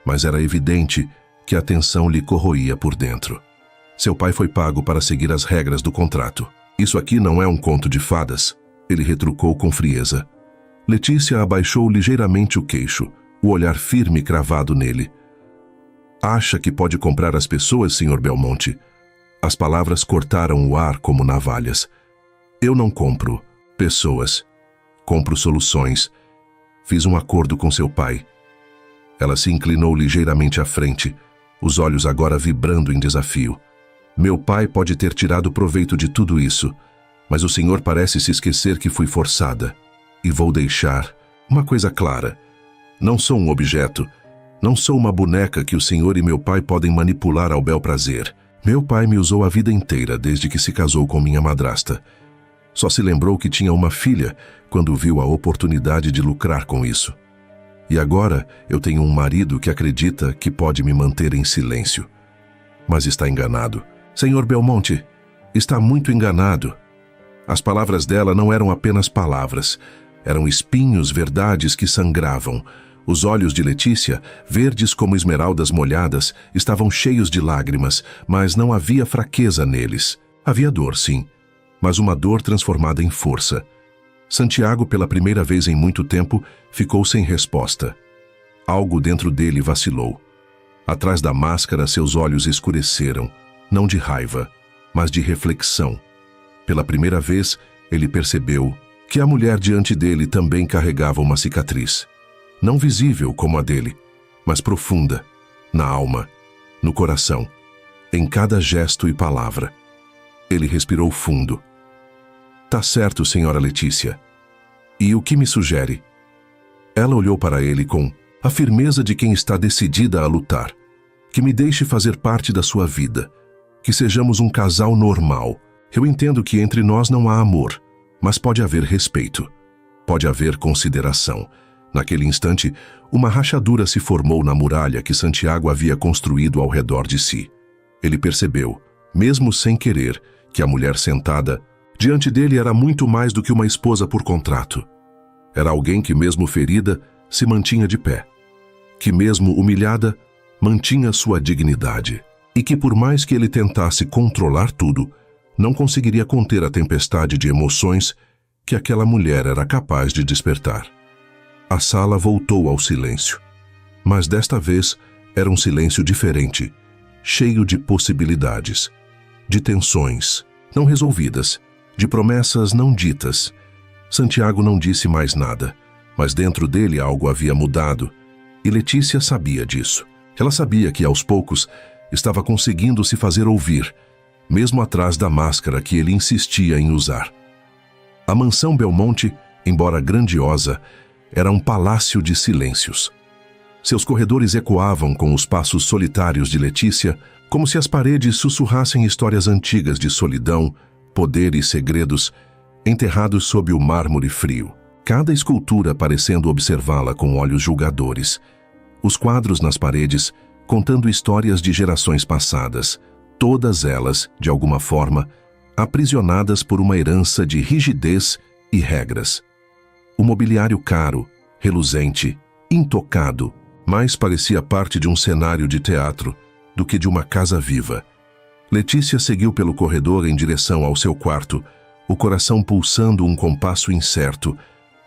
[SPEAKER 1] mas era evidente que a tensão lhe corroía por dentro. Seu pai foi pago para seguir as regras do contrato. Isso aqui não é um conto de fadas, ele retrucou com frieza. Letícia abaixou ligeiramente o queixo, o olhar firme cravado nele. Acha que pode comprar as pessoas, Sr. Belmonte? As palavras cortaram o ar como navalhas. Eu não compro pessoas. Compro soluções. Fiz um acordo com seu pai. Ela se inclinou ligeiramente à frente, os olhos agora vibrando em desafio. Meu pai pode ter tirado proveito de tudo isso, mas o senhor parece se esquecer que fui forçada. E vou deixar uma coisa clara. Não sou um objeto. Não sou uma boneca que o senhor e meu pai podem manipular ao bel prazer. Meu pai me usou a vida inteira desde que se casou com minha madrasta. Só se lembrou que tinha uma filha quando viu a oportunidade de lucrar com isso. E agora eu tenho um marido que acredita que pode me manter em silêncio. Mas está enganado. Senhor Belmonte, está muito enganado. As palavras dela não eram apenas palavras. Eram espinhos, verdades que sangravam. Os olhos de Letícia, verdes como esmeraldas molhadas, estavam cheios de lágrimas, mas não havia fraqueza neles. Havia dor, sim, mas uma dor transformada em força. Santiago, pela primeira vez em muito tempo, ficou sem resposta. Algo dentro dele vacilou. Atrás da máscara, seus olhos escureceram, não de raiva, mas de reflexão. Pela primeira vez, ele percebeu que a mulher diante dele também carregava uma cicatriz. Não visível como a dele, mas profunda, na alma, no coração, em cada gesto e palavra. Ele respirou fundo. Tá certo, senhora Letícia. E o que me sugere? Ela olhou para ele com a firmeza de quem está decidida a lutar. Que me deixe fazer parte da sua vida. Que sejamos um casal normal. Eu entendo que entre nós não há amor, mas pode haver respeito. Pode haver consideração. Naquele instante, uma rachadura se formou na muralha que Santiago havia construído ao redor de si. Ele percebeu, mesmo sem querer, que a mulher sentada diante dele era muito mais do que uma esposa por contrato. Era alguém que, mesmo ferida, se mantinha de pé. Que, mesmo humilhada, mantinha sua dignidade. E que, por mais que ele tentasse controlar tudo, não conseguiria conter a tempestade de emoções que aquela mulher era capaz de despertar. A sala voltou ao silêncio. Mas desta vez era um silêncio diferente, cheio de possibilidades, de tensões não resolvidas, de promessas não ditas. Santiago não disse mais nada, mas dentro dele algo havia mudado, e Letícia sabia disso. Ela sabia que, aos poucos, estava conseguindo se fazer ouvir, mesmo atrás da máscara que ele insistia em usar. A mansão Belmonte, embora grandiosa, era um palácio de silêncios. Seus corredores ecoavam com os passos solitários de Letícia, como se as paredes sussurrassem histórias antigas de solidão, poder e segredos enterrados sob o mármore frio. Cada escultura parecendo observá-la com olhos julgadores. Os quadros nas paredes contando histórias de gerações passadas, todas elas, de alguma forma, aprisionadas por uma herança de rigidez e regras. O mobiliário caro, reluzente, intocado, mais parecia parte de um cenário de teatro do que de uma casa viva. Letícia seguiu pelo corredor em direção ao seu quarto, o coração pulsando um compasso incerto,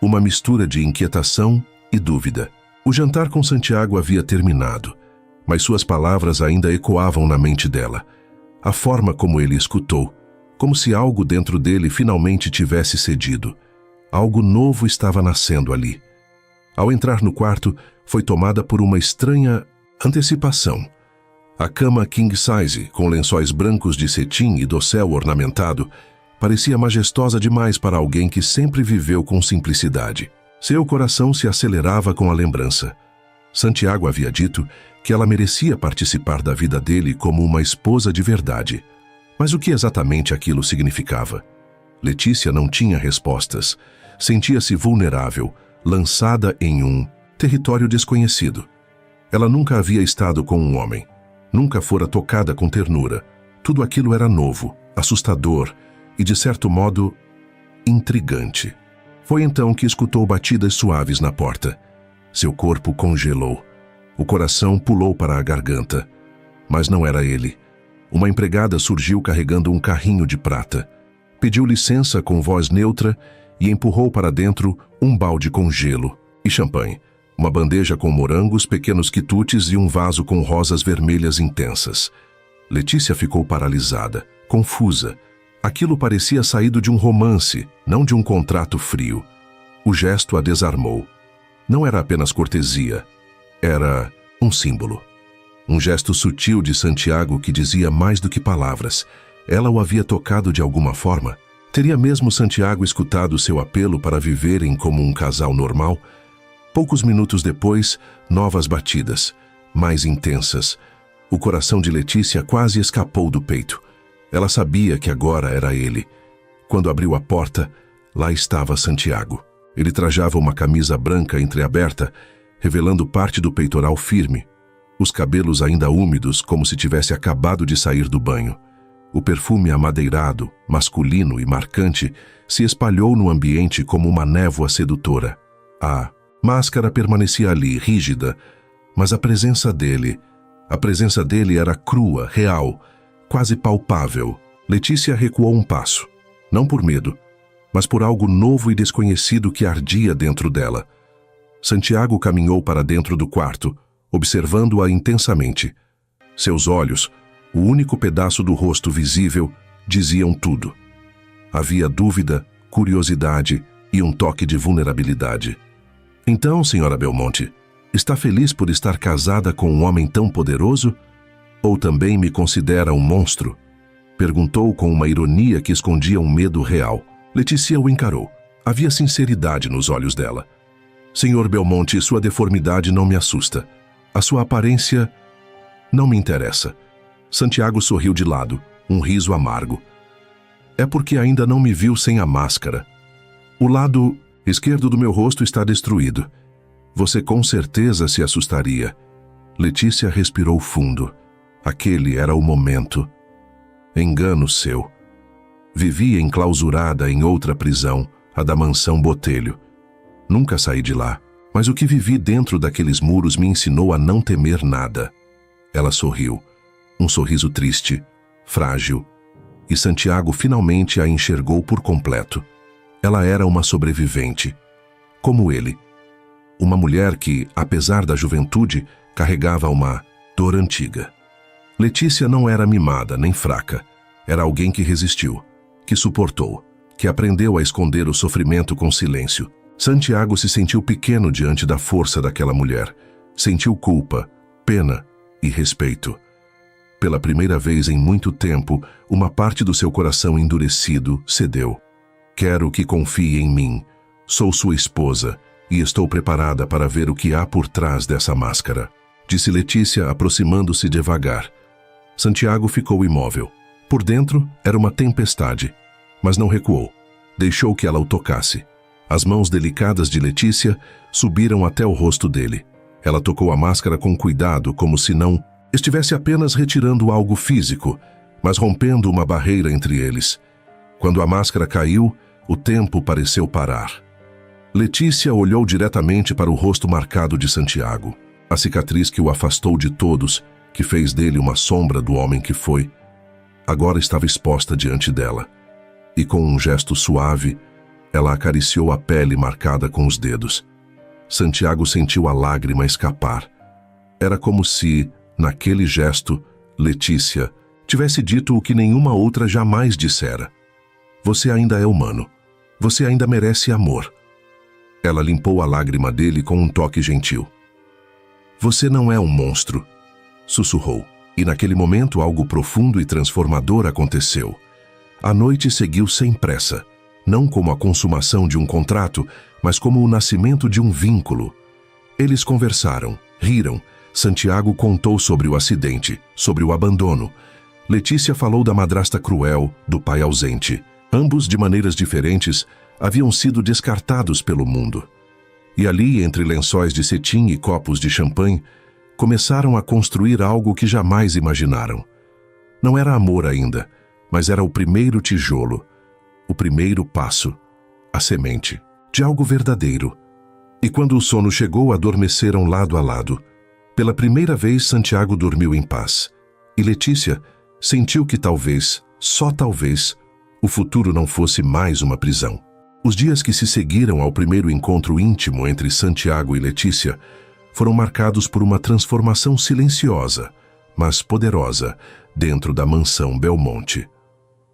[SPEAKER 1] uma mistura de inquietação e dúvida. O jantar com Santiago havia terminado, mas suas palavras ainda ecoavam na mente dela. A forma como ele escutou, como se algo dentro dele finalmente tivesse cedido. Algo novo estava nascendo ali. Ao entrar no quarto, foi tomada por uma estranha antecipação. A cama king size, com lençóis brancos de cetim e dossel ornamentado, parecia majestosa demais para alguém que sempre viveu com simplicidade. Seu coração se acelerava com a lembrança. Santiago havia dito que ela merecia participar da vida dele como uma esposa de verdade. Mas o que exatamente aquilo significava? Letícia não tinha respostas. Sentia-se vulnerável, lançada em um território desconhecido. Ela nunca havia estado com um homem. Nunca fora tocada com ternura. Tudo aquilo era novo, assustador e, de certo modo, intrigante. Foi então que escutou batidas suaves na porta. Seu corpo congelou. O coração pulou para a garganta. Mas não era ele. Uma empregada surgiu carregando um carrinho de prata. Pediu licença com voz neutra e empurrou para dentro um balde com gelo e champanhe, uma bandeja com morangos, pequenos quitutes e um vaso com rosas vermelhas intensas. Letícia ficou paralisada, confusa. Aquilo parecia saído de um romance, não de um contrato frio. O gesto a desarmou. Não era apenas cortesia, era um símbolo. Um gesto sutil de Santiago que dizia mais do que palavras. Ela o havia tocado de alguma forma? Teria mesmo Santiago escutado seu apelo para viverem como um casal normal? Poucos minutos depois, novas batidas, mais intensas. O coração de Letícia quase escapou do peito. Ela sabia que agora era ele. Quando abriu a porta, lá estava Santiago. Ele trajava uma camisa branca entreaberta, revelando parte do peitoral firme, os cabelos ainda úmidos como se tivesse acabado de sair do banho. O perfume amadeirado, masculino e marcante se espalhou no ambiente como uma névoa sedutora. A máscara permanecia ali, rígida, mas a presença dele era crua, real, quase palpável. Letícia recuou um passo, não por medo, mas por algo novo e desconhecido que ardia dentro dela. Santiago caminhou para dentro do quarto, observando-a intensamente. Seus olhos, o único pedaço do rosto visível, diziam tudo. Havia dúvida, curiosidade e um toque de vulnerabilidade. Então, senhora Belmonte, está feliz por estar casada com um homem tão poderoso? Ou também me considera um monstro? Perguntou com uma ironia que escondia um medo real. Letícia o encarou. Havia sinceridade nos olhos dela. Senhor Belmonte, sua deformidade não me assusta. A sua aparência não me interessa. Santiago sorriu de lado, um riso amargo. É porque ainda não me viu sem a máscara. O lado esquerdo do meu rosto está destruído. Você com certeza se assustaria. Letícia respirou fundo. Aquele era o momento. Engano seu. Vivia enclausurada em outra prisão, a da mansão Botelho. Nunca saí de lá, mas o que vivi dentro daqueles muros me ensinou a não temer nada. Ela sorriu, um sorriso triste, frágil, e Santiago finalmente a enxergou por completo. Ela era uma sobrevivente, como ele. Uma mulher que, apesar da juventude, carregava uma dor antiga. Letícia não era mimada nem fraca. Era alguém que resistiu, que suportou, que aprendeu a esconder o sofrimento com silêncio. Santiago se sentiu pequeno diante da força daquela mulher. Sentiu culpa, pena e respeito. Pela primeira vez em muito tempo, uma parte do seu coração endurecido cedeu. Quero que confie em mim. Sou sua esposa e estou preparada para ver o que há por trás dessa máscara, disse Letícia, aproximando-se devagar. Santiago ficou imóvel. Por dentro, era uma tempestade. mas não recuou. Deixou que ela o tocasse. As mãos delicadas de Letícia subiram até o rosto dele. Ela tocou a máscara com cuidado, como se não estivesse apenas retirando algo físico, mas rompendo uma barreira entre eles. Quando a máscara caiu, o tempo pareceu parar. Letícia olhou diretamente para o rosto marcado de Santiago. A cicatriz que o afastou de todos, que fez dele uma sombra do homem que foi, agora estava exposta diante dela. E com um gesto suave, ela acariciou a pele marcada com os dedos. Santiago sentiu a lágrima escapar. Era como se, naquele gesto, Letícia tivesse dito o que nenhuma outra jamais dissera. Você ainda é humano. Você ainda merece amor. Ela limpou a lágrima dele com um toque gentil. Você não é um monstro, sussurrou. E naquele momento algo profundo e transformador aconteceu. A noite seguiu sem pressa, não como a consumação de um contrato, mas como o nascimento de um vínculo. Eles conversaram, riram. Santiago contou sobre o acidente, sobre o abandono. Letícia falou da madrasta cruel, do pai ausente. Ambos, de maneiras diferentes, haviam sido descartados pelo mundo. E ali, entre lençóis de cetim e copos de champanhe, começaram a construir algo que jamais imaginaram. Não era amor ainda, mas era o primeiro tijolo, o primeiro passo, a semente, de algo verdadeiro. E quando o sono chegou, adormeceram lado a lado. Pela primeira vez, Santiago dormiu em paz. E Letícia sentiu que talvez, só talvez, o futuro não fosse mais uma prisão. Os dias que se seguiram ao primeiro encontro íntimo entre Santiago e Letícia foram marcados por uma transformação silenciosa, mas poderosa, dentro da mansão Belmonte.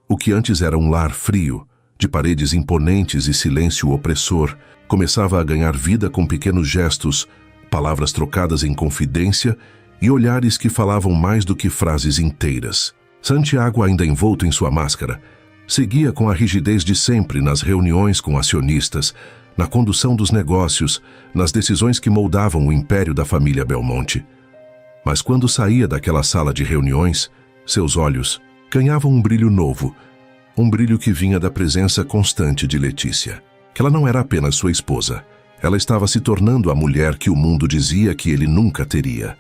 [SPEAKER 1] O que antes era um lar frio, de paredes imponentes e silêncio opressor, começava a ganhar vida com pequenos gestos, palavras trocadas em confidência e olhares que falavam mais do que frases inteiras. Santiago, ainda envolto em sua máscara, seguia com a rigidez de sempre nas reuniões com acionistas, na condução dos negócios, nas decisões que moldavam o império da família Belmonte. Mas quando saía daquela sala de reuniões, seus olhos ganhavam um brilho novo, um brilho que vinha da presença constante de Letícia. Que ela não era apenas sua esposa, ela estava se tornando a mulher que o mundo dizia que ele nunca teria.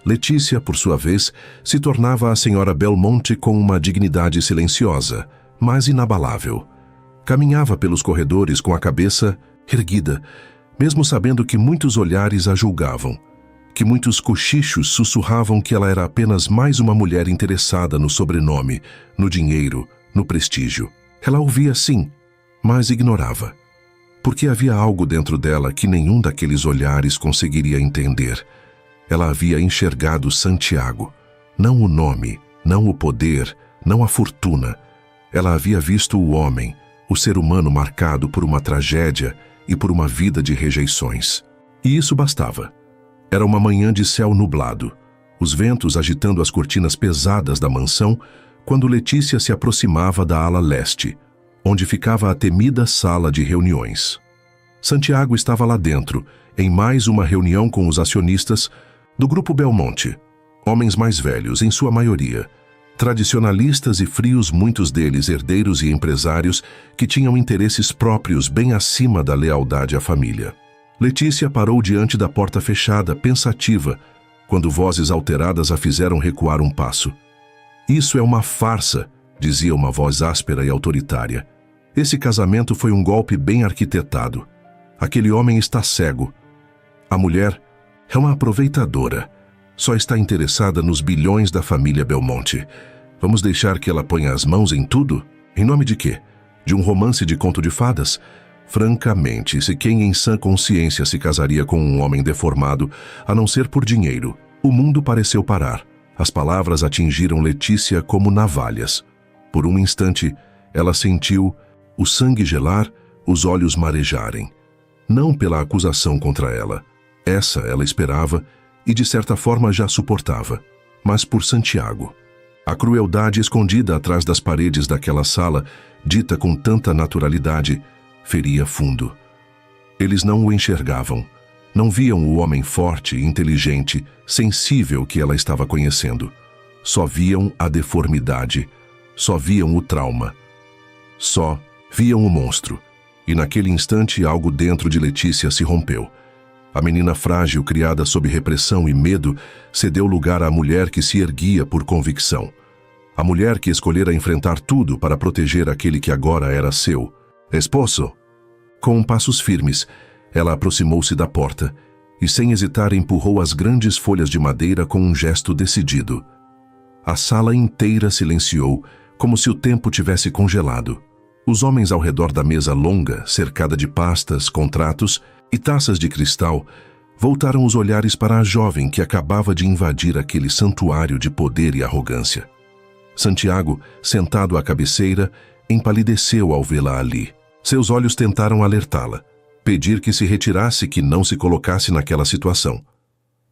[SPEAKER 1] Letícia, por sua vez, se tornava a senhora Belmonte com uma dignidade silenciosa, mas inabalável. Caminhava pelos corredores com a cabeça erguida, mesmo sabendo que muitos olhares a julgavam, que muitos cochichos sussurravam que ela era apenas mais uma mulher interessada no sobrenome, no dinheiro, no prestígio. Ela ouvia sim, mas ignorava, porque havia algo dentro dela que nenhum daqueles olhares conseguiria entender. Ela havia enxergado Santiago, não o nome, não o poder, não a fortuna. Ela havia visto o homem, o ser humano marcado por uma tragédia e por uma vida de rejeições. E isso bastava. Era uma manhã de céu nublado, os ventos agitando as cortinas pesadas da mansão, quando Letícia se aproximava da ala leste, onde ficava a temida sala de reuniões. Santiago estava lá dentro, em mais uma reunião com os acionistas do Grupo Belmonte, homens mais velhos, em sua maioria, tradicionalistas e frios, muitos deles herdeiros e empresários que tinham interesses próprios bem acima da lealdade à família. Letícia parou diante da porta fechada, pensativa, quando vozes alteradas a fizeram recuar um passo. Isso é uma farsa, dizia uma voz áspera e autoritária. Esse casamento foi um golpe bem arquitetado. Aquele homem está cego. A mulher é uma aproveitadora. Só está interessada nos bilhões da família Belmonte. Vamos deixar que ela ponha as mãos em tudo? Em nome de quê? De um romance de conto de fadas? Francamente, se quem em sã consciência se casaria com um homem deformado, a não ser por dinheiro, o mundo pareceu parar. As palavras atingiram Letícia como navalhas. Por um instante, ela sentiu o sangue gelar, os olhos marejarem. Não pela acusação contra ela. Essa ela esperava e de certa forma já suportava, mas por Santiago. A crueldade escondida atrás das paredes daquela sala, dita com tanta naturalidade, feria fundo. Eles não o enxergavam, não viam o homem forte, inteligente, sensível que ela estava conhecendo. Só viam a deformidade, só viam o trauma. Só viam o monstro, e naquele instante algo dentro de Letícia se rompeu. A menina frágil, criada sob repressão e medo, cedeu lugar à mulher que se erguia por convicção. A mulher que escolhera enfrentar tudo para proteger aquele que agora era seu esposo. Com passos firmes, ela aproximou-se da porta e, sem hesitar, empurrou as grandes folhas de madeira com um gesto decidido. A sala inteira silenciou, como se o tempo tivesse congelado. Os homens ao redor da mesa longa, cercada de pastas, contratos e taças de cristal, voltaram os olhares para a jovem que acabava de invadir aquele santuário de poder e arrogância. Santiago, sentado à cabeceira, empalideceu ao vê-la ali. Seus olhos tentaram alertá-la, pedir que se retirasse, que não se colocasse naquela situação.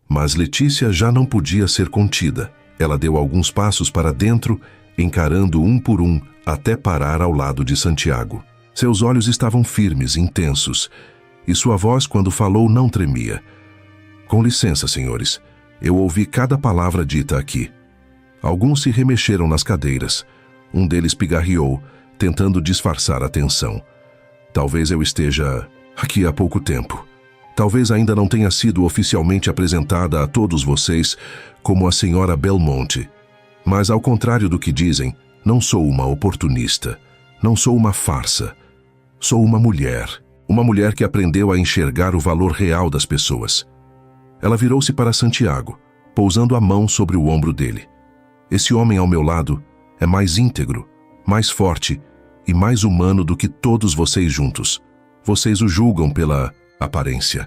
[SPEAKER 1] Mas Letícia já não podia ser contida. Ela deu alguns passos para dentro, encarando um por um, até parar ao lado de Santiago. Seus olhos estavam firmes, intensos, e sua voz, quando falou, não tremia. Com licença, senhores, eu ouvi cada palavra dita aqui. Alguns se remexeram nas cadeiras. Um deles pigarreou, tentando disfarçar a tensão. Talvez eu esteja aqui há pouco tempo. Talvez ainda não tenha sido oficialmente apresentada a todos vocês como a senhora Belmonte. Mas, ao contrário do que dizem, não sou uma oportunista. Não sou uma farsa. Sou uma mulher. Uma mulher que aprendeu a enxergar o valor real das pessoas. Ela virou-se para Santiago, pousando a mão sobre o ombro dele. Esse homem ao meu lado é mais íntegro, mais forte e mais humano do que todos vocês juntos. Vocês o julgam pela aparência.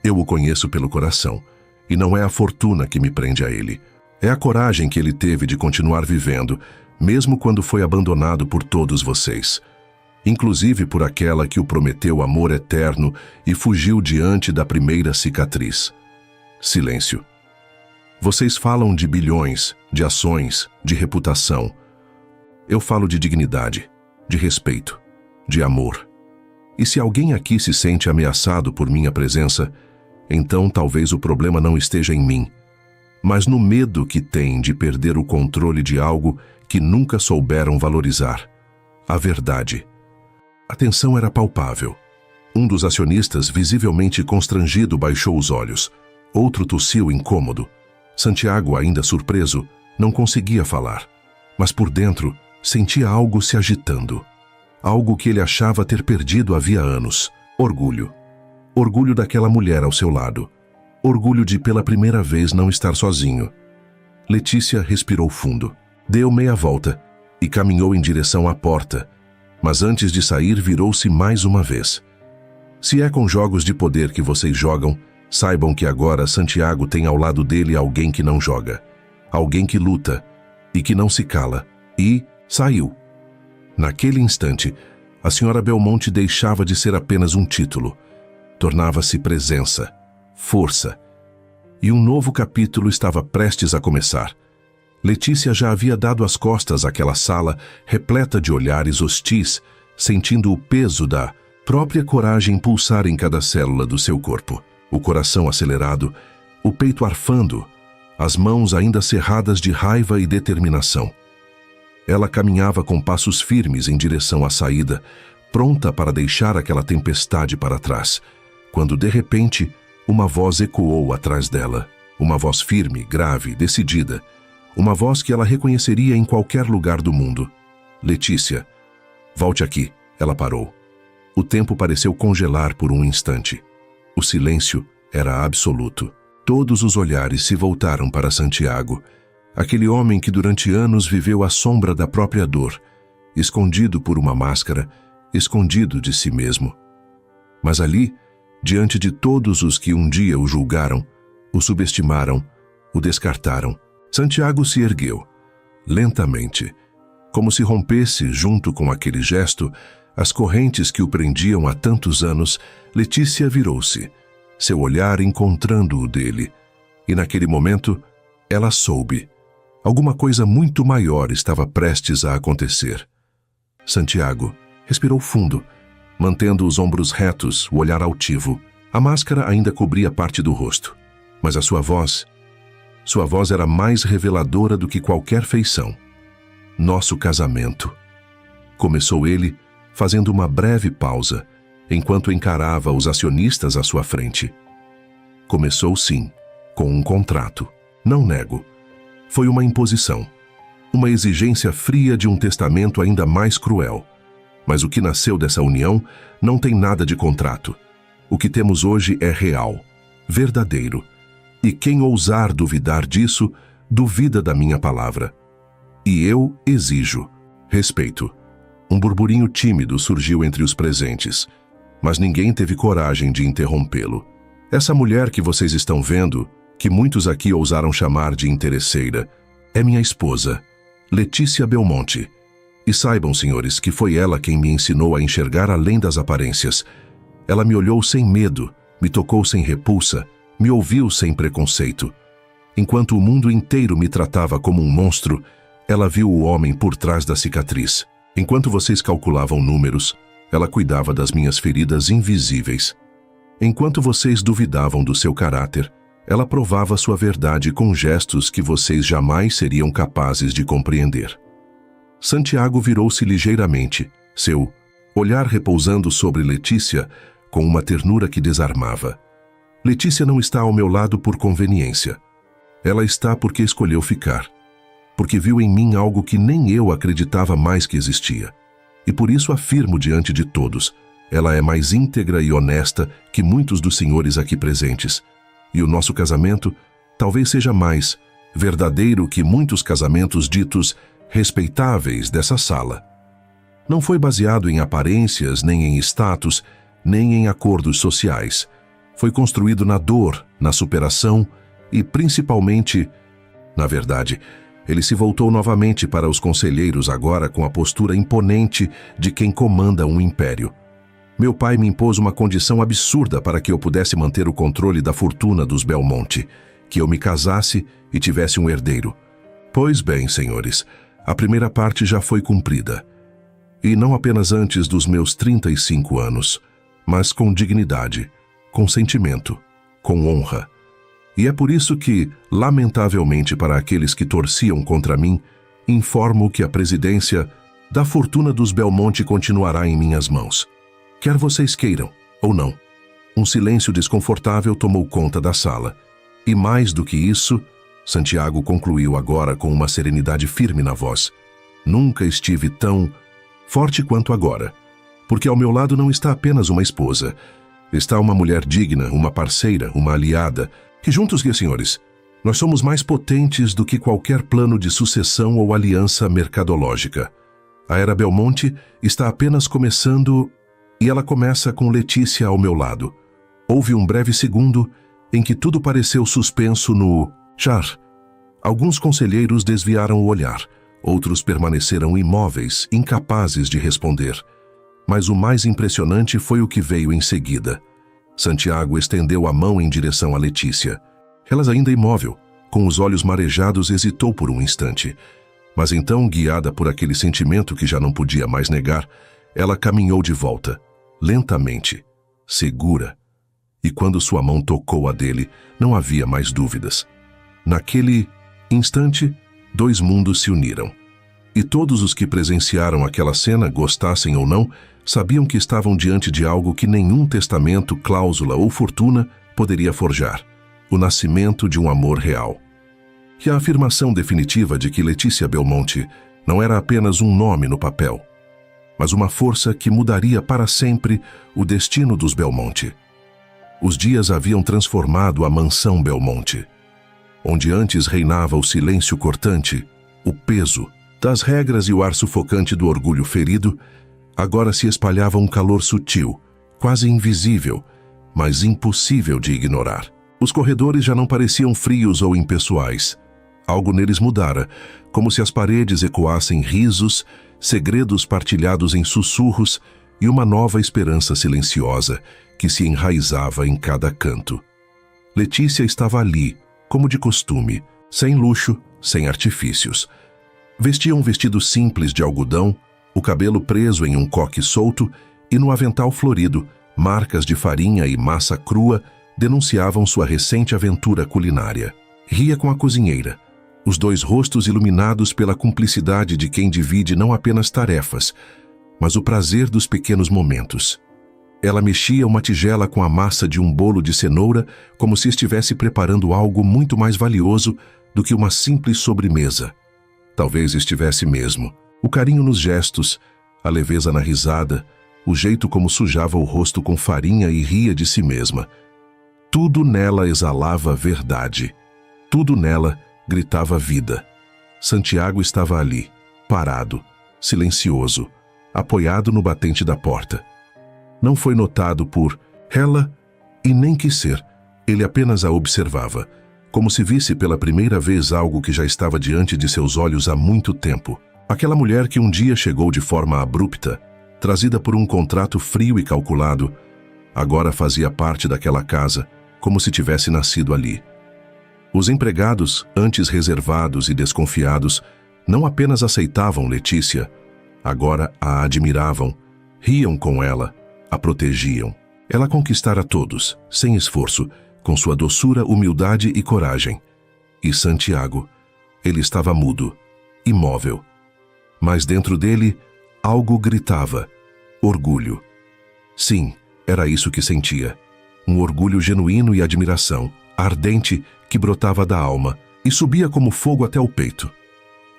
[SPEAKER 1] Eu o conheço pelo coração, e não é a fortuna que me prende a ele. É a coragem que ele teve de continuar vivendo, mesmo quando foi abandonado por todos vocês. Inclusive por aquela que o prometeu amor eterno e fugiu diante da primeira cicatriz. Silêncio. Vocês falam de bilhões, de ações, de reputação. Eu falo de dignidade, de respeito, de amor. E se alguém aqui se sente ameaçado por minha presença, então talvez o problema não esteja em mim, mas no medo que tem de perder o controle de algo que nunca souberam valorizar: a verdade. A tensão era palpável. Um dos acionistas, visivelmente constrangido, baixou os olhos. Outro tossiu incômodo. Santiago, ainda surpreso, não conseguia falar, mas por dentro sentia algo se agitando. Algo que ele achava ter perdido havia anos. Orgulho. Orgulho daquela mulher ao seu lado. Orgulho de, pela primeira vez, não estar sozinho. Letícia respirou fundo. Deu meia volta e caminhou em direção à porta, mas antes de sair virou-se mais uma vez. Se é com jogos de poder que vocês jogam, saibam que agora Santiago tem ao lado dele alguém que não joga, alguém que luta e que não se cala. E saiu. Naquele instante, a senhora Belmonte deixava de ser apenas um título. Tornava-se presença, força. E um novo capítulo estava prestes a começar. Letícia já havia dado as costas àquela sala repleta de olhares hostis, sentindo o peso da própria coragem pulsar em cada célula do seu corpo. O coração acelerado, o peito arfando, as mãos ainda cerradas de raiva e determinação. Ela caminhava com passos firmes em direção à saída, pronta para deixar aquela tempestade para trás, quando de repente uma voz ecoou atrás dela. Uma voz firme, grave, decidida. Uma voz que ela reconheceria em qualquer lugar do mundo. Letícia, volte aqui. Ela parou. O tempo pareceu congelar por um instante. O silêncio era absoluto. Todos os olhares se voltaram para Santiago, aquele homem que durante anos viveu à sombra da própria dor, escondido por uma máscara, escondido de si mesmo. Mas ali, diante de todos os que um dia o julgaram, o subestimaram, o descartaram, Santiago se ergueu, lentamente, como se rompesse, junto com aquele gesto, as correntes que o prendiam há tantos anos. Letícia virou-se, seu olhar encontrando o dele, e naquele momento ela soube. Alguma coisa muito maior estava prestes a acontecer. Santiago respirou fundo, mantendo os ombros retos, o olhar altivo. A máscara ainda cobria parte do rosto, mas a sua voz era mais reveladora do que qualquer feição. Nosso casamento. começou ele, fazendo uma breve pausa, enquanto encarava os acionistas à sua frente. Começou sim, com um contrato. Não nego. Foi uma imposição. Uma exigência fria de um testamento ainda mais cruel. Mas o que nasceu dessa união não tem nada de contrato. O que temos hoje é real, verdadeiro. E quem ousar duvidar disso, duvida da minha palavra. E eu exijo respeito. Um burburinho tímido surgiu entre os presentes, mas ninguém teve coragem de interrompê-lo. Essa mulher que vocês estão vendo, que muitos aqui ousaram chamar de interesseira, é minha esposa, Letícia Belmonte. E saibam, senhores, que foi ela quem me ensinou a enxergar além das aparências. Ela me olhou sem medo, me tocou sem repulsa, me ouviu sem preconceito. Enquanto o mundo inteiro me tratava como um monstro, ela viu o homem por trás da cicatriz. Enquanto vocês calculavam números, ela cuidava das minhas feridas invisíveis. Enquanto vocês duvidavam do seu caráter, ela provava sua verdade com gestos que vocês jamais seriam capazes de compreender. Santiago virou-se ligeiramente, seu olhar repousando sobre Letícia com uma ternura que desarmava. Letícia não está ao meu lado por conveniência. Ela está porque escolheu ficar. Porque viu em mim algo que nem eu acreditava mais que existia. E por isso afirmo diante de todos, ela é mais íntegra e honesta que muitos dos senhores aqui presentes. E o nosso casamento talvez seja mais verdadeiro que muitos casamentos ditos respeitáveis dessa sala. Não foi baseado em aparências, nem em status, nem em acordos sociais. Foi construído na dor, na superação e, principalmente, na verdade, ele se voltou novamente para os conselheiros agora com a postura imponente de quem comanda um império. Meu pai me impôs uma condição absurda para que eu pudesse manter o controle da fortuna dos Belmonte, que eu me casasse e tivesse um herdeiro. Pois bem, senhores, a primeira parte já foi cumprida. E não apenas antes dos meus 35 anos, mas com dignidade, com sentimento, com honra. E é por isso que, lamentavelmente para aqueles que torciam contra mim, informo que a presidência da fortuna dos Belmonte continuará em minhas mãos. Quer vocês queiram, ou não. Um silêncio desconfortável tomou conta da sala. E mais do que isso, Santiago concluiu agora com uma serenidade firme na voz. Nunca estive tão forte quanto agora. Porque ao meu lado não está apenas uma esposa. Está uma mulher digna, uma parceira, uma aliada. Que juntos, senhores, nós somos mais potentes do que qualquer plano de sucessão ou aliança mercadológica. A era Belmonte está apenas começando e ela começa com Letícia ao meu lado. Houve um breve segundo em que tudo pareceu suspenso no char. Alguns conselheiros desviaram o olhar, outros permaneceram imóveis, incapazes de responder. Mas o mais impressionante foi o que veio em seguida. Santiago estendeu a mão em direção a Letícia. Ela ainda imóvel, com os olhos marejados, hesitou por um instante. Mas então, guiada por aquele sentimento que já não podia mais negar, ela caminhou de volta, lentamente, segura. E quando sua mão tocou a dele, não havia mais dúvidas. Naquele instante, dois mundos se uniram. E todos os que presenciaram aquela cena, gostassem ou não, sabiam que estavam diante de algo que nenhum testamento, cláusula ou fortuna poderia forjar: o nascimento de um amor real. E a afirmação definitiva de que Letícia Belmonte não era apenas um nome no papel, mas uma força que mudaria para sempre o destino dos Belmonte. Os dias haviam transformado a mansão Belmonte. Onde antes reinava o silêncio cortante, o peso das regras e o ar sufocante do orgulho ferido, agora se espalhava um calor sutil, quase invisível, mas impossível de ignorar. Os corredores já não pareciam frios ou impessoais. Algo neles mudara, como se as paredes ecoassem risos, segredos partilhados em sussurros e uma nova esperança silenciosa que se enraizava em cada canto. Letícia estava ali, como de costume, sem luxo, sem artifícios. Vestia um vestido simples de algodão, o cabelo preso em um coque solto e no avental florido, marcas de farinha e massa crua denunciavam sua recente aventura culinária. Ria com a cozinheira, os dois rostos iluminados pela cumplicidade de quem divide não apenas tarefas, mas o prazer dos pequenos momentos. Ela mexia uma tigela com a massa de um bolo de cenoura como se estivesse preparando algo muito mais valioso do que uma simples sobremesa. Talvez estivesse mesmo. O carinho nos gestos, a leveza na risada, o jeito como sujava o rosto com farinha e ria de si mesma. Tudo nela exalava verdade. Tudo nela gritava vida. Santiago estava ali, parado, silencioso, apoiado no batente da porta. Não foi notado por ela e nem quis ser. Ele apenas a observava, como se visse pela primeira vez algo que já estava diante de seus olhos há muito tempo. Aquela mulher que um dia chegou de forma abrupta, trazida por um contrato frio e calculado, agora fazia parte daquela casa, como se tivesse nascido ali. Os empregados, antes reservados e desconfiados, não apenas aceitavam Letícia, agora a admiravam, riam com ela, a protegiam. Ela conquistara todos, sem esforço, com sua doçura, humildade e coragem. E Santiago, ele estava mudo, imóvel. Mas dentro dele, algo gritava: orgulho. Sim, era isso que sentia. Um orgulho genuíno e admiração, ardente, que brotava da alma e subia como fogo até o peito.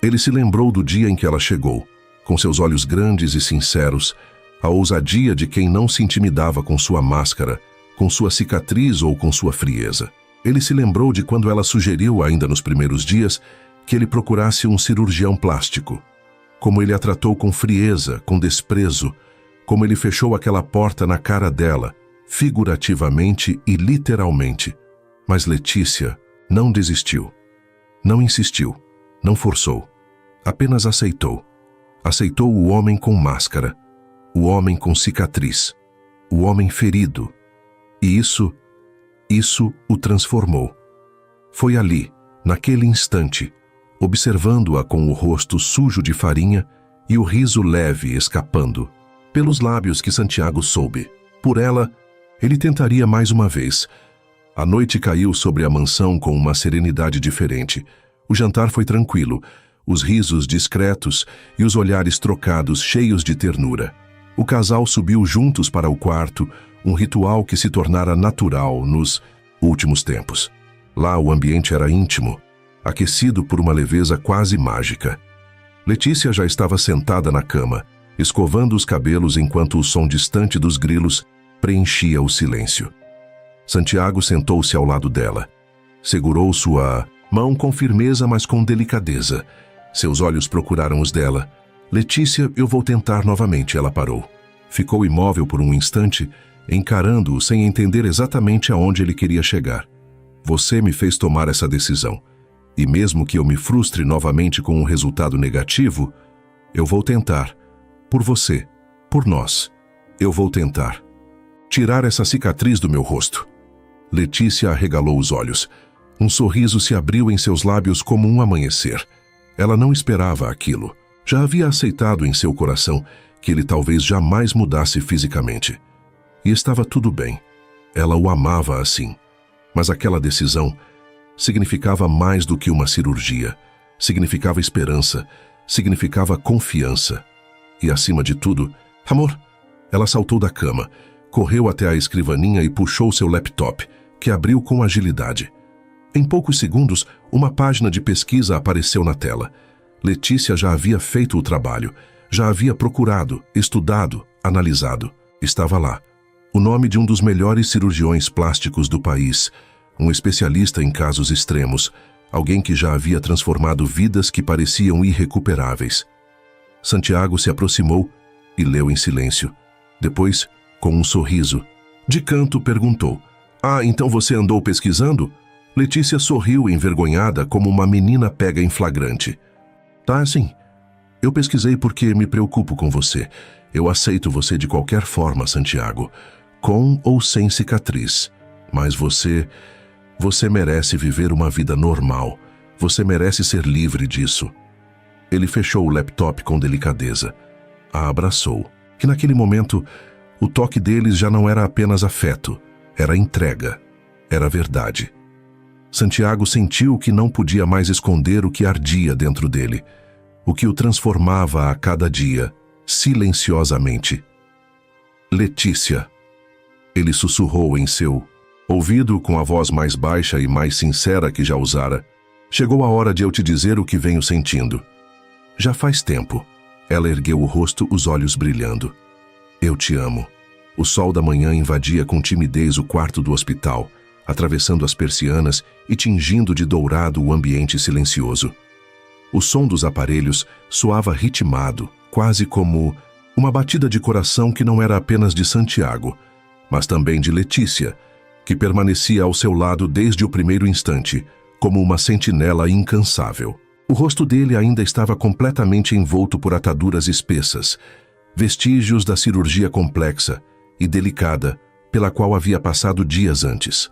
[SPEAKER 1] Ele se lembrou do dia em que ela chegou, com seus olhos grandes e sinceros, a ousadia de quem não se intimidava com sua máscara, com sua cicatriz ou com sua frieza. Ele se lembrou de quando ela sugeriu, ainda nos primeiros dias, que ele procurasse um cirurgião plástico. Como ele a tratou com frieza, com desprezo, como ele fechou aquela porta na cara dela, figurativamente e literalmente. Mas Letícia não desistiu, não insistiu, não forçou, apenas aceitou. Aceitou o homem com máscara, o homem com cicatriz, o homem ferido. E isso o transformou. Foi ali, naquele instante, observando-a com o rosto sujo de farinha e o riso leve escapando, pelos lábios que Santiago soube. Por ela, ele tentaria mais uma vez. A noite caiu sobre a mansão com uma serenidade diferente. O jantar foi tranquilo, os risos discretos e os olhares trocados cheios de ternura. O casal subiu juntos para o quarto, um ritual que se tornara natural nos últimos tempos. Lá o ambiente era íntimo, aquecido por uma leveza quase mágica. Letícia já estava sentada na cama, escovando os cabelos enquanto o som distante dos grilos preenchia o silêncio. Santiago sentou-se ao lado dela. Segurou sua mão com firmeza, mas com delicadeza. Seus olhos procuraram os dela. Letícia, eu vou tentar novamente, ela parou. Ficou imóvel por um instante, encarando-o sem entender exatamente aonde ele queria chegar. Você me fez tomar essa decisão. E mesmo que eu me frustre novamente com um resultado negativo, eu vou tentar. Por você, por nós. Eu vou tentar. Tirar essa cicatriz do meu rosto. Letícia arregalou os olhos. Um sorriso se abriu em seus lábios como um amanhecer. Ela não esperava aquilo. Já havia aceitado em seu coração que ele talvez jamais mudasse fisicamente. E estava tudo bem. Ela o amava assim. Mas aquela decisão significava mais do que uma cirurgia. Significava esperança. Significava confiança. E acima de tudo, amor. Ela saltou da cama, correu até a escrivaninha e puxou seu laptop, que abriu com agilidade. Em poucos segundos, uma página de pesquisa apareceu na tela. Letícia já havia feito o trabalho, já havia procurado, estudado, analisado. Estava lá. O nome de um dos melhores cirurgiões plásticos do país, um especialista em casos extremos, alguém que já havia transformado vidas que pareciam irrecuperáveis. Santiago se aproximou e leu em silêncio. Depois, com um sorriso, de canto perguntou: "Ah, então você andou pesquisando?" Letícia sorriu envergonhada como uma menina pega em flagrante. "Tá, sim. Eu pesquisei porque me preocupo com você. Eu aceito você de qualquer forma, Santiago, com ou sem cicatriz. Mas você merece viver uma vida normal. Você merece ser livre disso." Ele fechou o laptop com delicadeza. A abraçou. E naquele momento, o toque deles já não era apenas afeto, era entrega, era verdade. Santiago sentiu que não podia mais esconder o que ardia dentro dele, o que o transformava a cada dia, silenciosamente. Letícia. Ele sussurrou em seu ouvido com a voz mais baixa e mais sincera que já usara. Chegou a hora de eu te dizer o que venho sentindo. Já faz tempo. Ela ergueu o rosto, os olhos brilhando. Eu te amo. O sol da manhã invadia com timidez o quarto do hospital, atravessando as persianas e tingindo de dourado o ambiente silencioso. O som dos aparelhos soava ritmado, quase como uma batida de coração que não era apenas de Santiago, mas também de Letícia, que permanecia ao seu lado desde o primeiro instante, como uma sentinela incansável. O rosto dele ainda estava completamente envolto por ataduras espessas, vestígios da cirurgia complexa e delicada pela qual havia passado dias antes.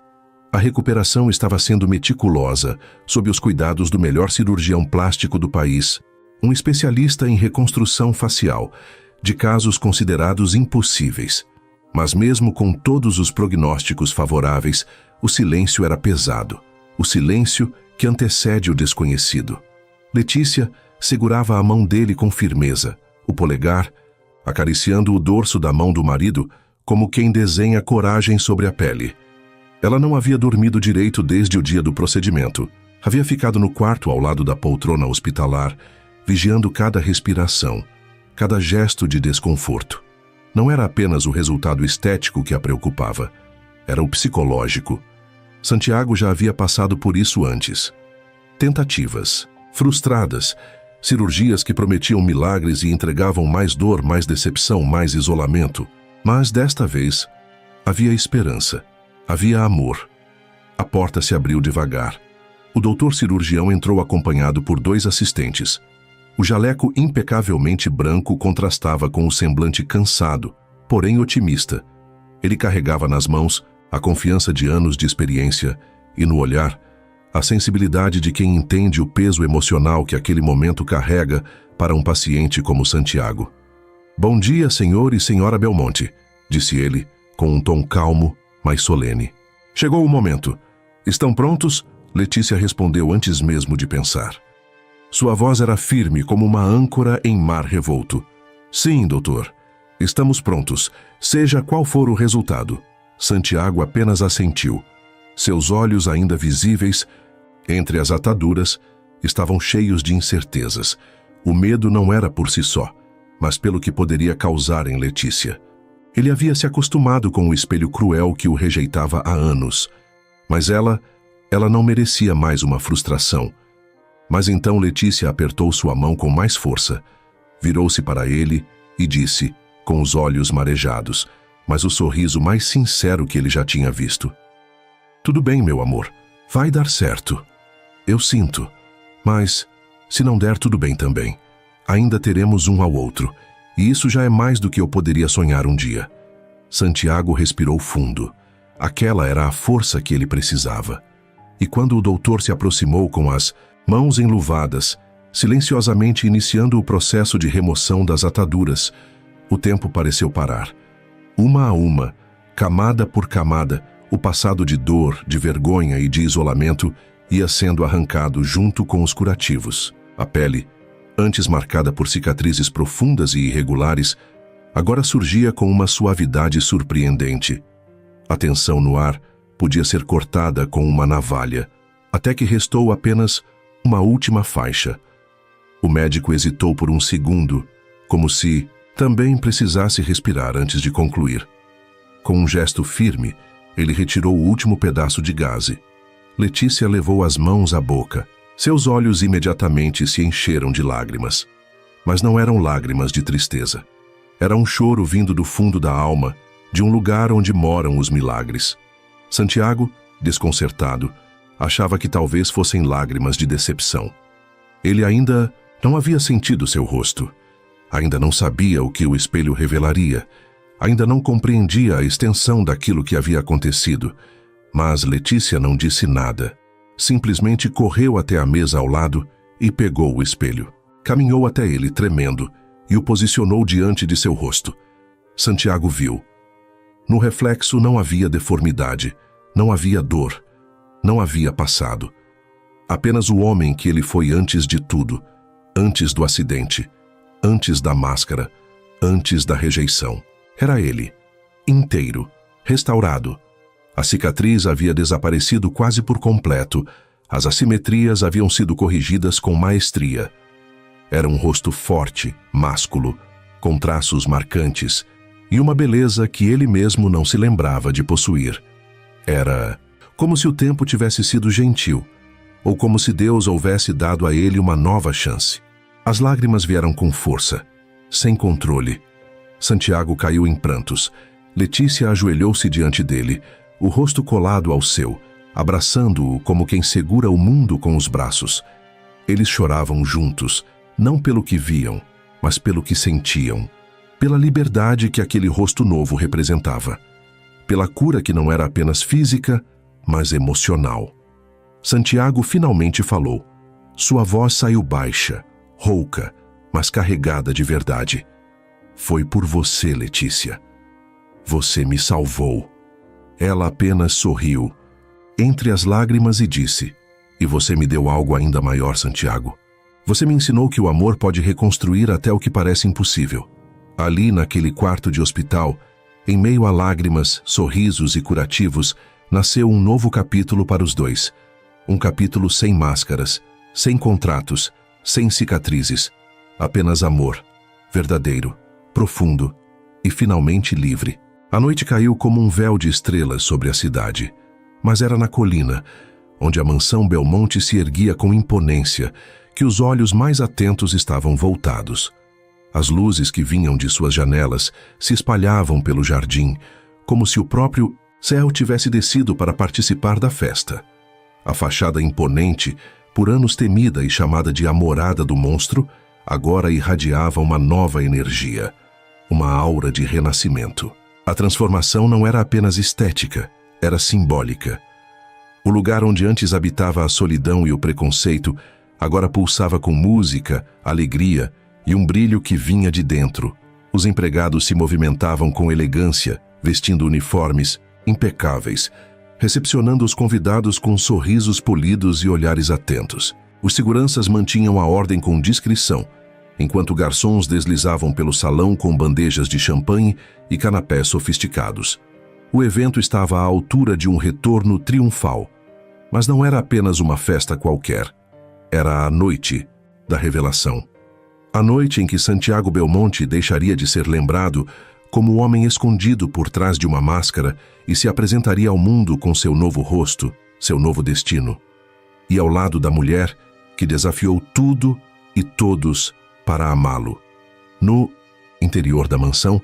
[SPEAKER 1] A recuperação estava sendo meticulosa, sob os cuidados do melhor cirurgião plástico do país, um especialista em reconstrução facial, de casos considerados impossíveis. Mas mesmo com todos os prognósticos favoráveis, o silêncio era pesado, o silêncio que antecede o desconhecido. Letícia segurava a mão dele com firmeza, o polegar, acariciando o dorso da mão do marido, como quem desenha coragem sobre a pele. Ela não havia dormido direito desde o dia do procedimento. Havia ficado no quarto ao lado da poltrona hospitalar, vigiando cada respiração, cada gesto de desconforto. Não era apenas o resultado estético que a preocupava, era o psicológico. Santiago já havia passado por isso antes. Tentativas, frustradas, cirurgias que prometiam milagres e entregavam mais dor, mais decepção, mais isolamento. Mas desta vez, havia esperança, havia amor. A porta se abriu devagar. O doutor cirurgião entrou acompanhado por 2 assistentes. O jaleco impecavelmente branco contrastava com o semblante cansado, porém otimista. Ele carregava nas mãos a confiança de anos de experiência e, no olhar, a sensibilidade de quem entende o peso emocional que aquele momento carrega para um paciente como Santiago. "Bom dia, senhor e senhora Belmonte", disse ele, com um tom calmo, mas solene. "Chegou o momento. Estão prontos?" Letícia respondeu antes mesmo de pensar. Sua voz era firme como uma âncora em mar revolto. "Sim, doutor. Estamos prontos, seja qual for o resultado." Santiago apenas assentiu. Seus olhos, ainda visíveis entre as ataduras, estavam cheios de incertezas. O medo não era por si só, mas pelo que poderia causar em Letícia. Ele havia se acostumado com o espelho cruel que o rejeitava há anos. Mas ela não merecia mais uma frustração. Mas então Letícia apertou sua mão com mais força, virou-se para ele e disse, com os olhos marejados, mas o sorriso mais sincero que ele já tinha visto: "Tudo bem, meu amor. Vai dar certo. Eu sinto. Mas, se não der, tudo bem também. Ainda teremos um ao outro. E isso já é mais do que eu poderia sonhar um dia." Santiago respirou fundo. Aquela era a força que ele precisava. E quando o doutor se aproximou com as mãos enluvadas, silenciosamente iniciando o processo de remoção das ataduras, o tempo pareceu parar. Uma a uma, camada por camada, o passado de dor, de vergonha e de isolamento ia sendo arrancado junto com os curativos. A pele, antes marcada por cicatrizes profundas e irregulares, agora surgia com uma suavidade surpreendente. A tensão no ar podia ser cortada com uma navalha, até que restou apenas uma última faixa. O médico hesitou por um segundo, como se também precisasse respirar antes de concluir. Com um gesto firme, ele retirou o último pedaço de gaze. Letícia levou as mãos à boca. Seus olhos imediatamente se encheram de lágrimas. Mas não eram lágrimas de tristeza. Era um choro vindo do fundo da alma, de um lugar onde moram os milagres. Santiago, desconcertado, achava que talvez fossem lágrimas de decepção. Ele ainda não havia sentido seu rosto. Ainda não sabia o que o espelho revelaria. Ainda não compreendia a extensão daquilo que havia acontecido. Mas Letícia não disse nada. Simplesmente correu até a mesa ao lado e pegou o espelho. Caminhou até ele tremendo e o posicionou diante de seu rosto. Santiago viu. No reflexo não havia deformidade, não havia dor, não havia passado. Apenas o homem que ele foi antes de tudo, antes do acidente, antes da máscara, antes da rejeição. Era ele, inteiro, restaurado. A cicatriz havia desaparecido quase por completo. As assimetrias haviam sido corrigidas com maestria. Era um rosto forte, másculo, com traços marcantes, e uma beleza que ele mesmo não se lembrava de possuir. Era como se o tempo tivesse sido gentil, ou como se Deus houvesse dado a ele uma nova chance. As lágrimas vieram com força, sem controle. Santiago caiu em prantos. Letícia ajoelhou-se diante dele, o rosto colado ao seu, abraçando-o como quem segura o mundo com os braços. Eles choravam juntos, não pelo que viam, mas pelo que sentiam, pela liberdade que aquele rosto novo representava, pela cura que não era apenas física, mas emocional. Santiago finalmente falou. Sua voz saiu baixa, rouca, mas carregada de verdade. Foi por você, Letícia. Você me salvou. Ela apenas sorriu, entre as lágrimas, e disse: E você me deu algo ainda maior, Santiago. Você me ensinou que o amor pode reconstruir até o que parece impossível. Ali, naquele quarto de hospital, em meio a lágrimas, sorrisos e curativos, nasceu um novo capítulo para os dois. Um capítulo sem máscaras, sem contratos, sem cicatrizes. Apenas amor, verdadeiro, profundo e finalmente livre. A noite caiu como um véu de estrelas sobre a cidade, mas era na colina, onde a mansão Belmonte se erguia com imponência, que os olhos mais atentos estavam voltados. As luzes que vinham de suas janelas se espalhavam pelo jardim, como se o próprio céu tivesse descido para participar da festa. A fachada imponente, por anos temida e chamada de a morada do monstro, agora irradiava uma nova energia, uma aura de renascimento. A transformação não era apenas estética, era simbólica. O lugar onde antes habitava a solidão e o preconceito, agora pulsava com música, alegria e um brilho que vinha de dentro. Os empregados se movimentavam com elegância, vestindo uniformes impecáveis, recepcionando os convidados com sorrisos polidos e olhares atentos. Os seguranças mantinham a ordem com discrição, enquanto garçons deslizavam pelo salão com bandejas de champanhe e canapés sofisticados. O evento estava à altura de um retorno triunfal, mas não era apenas uma festa qualquer. Era a noite da revelação. A noite em que Santiago Belmonte deixaria de ser lembrado como o homem escondido por trás de uma máscara e se apresentaria ao mundo com seu novo rosto, seu novo destino. E ao lado da mulher que desafiou tudo e todos para amá-lo. No interior da mansão,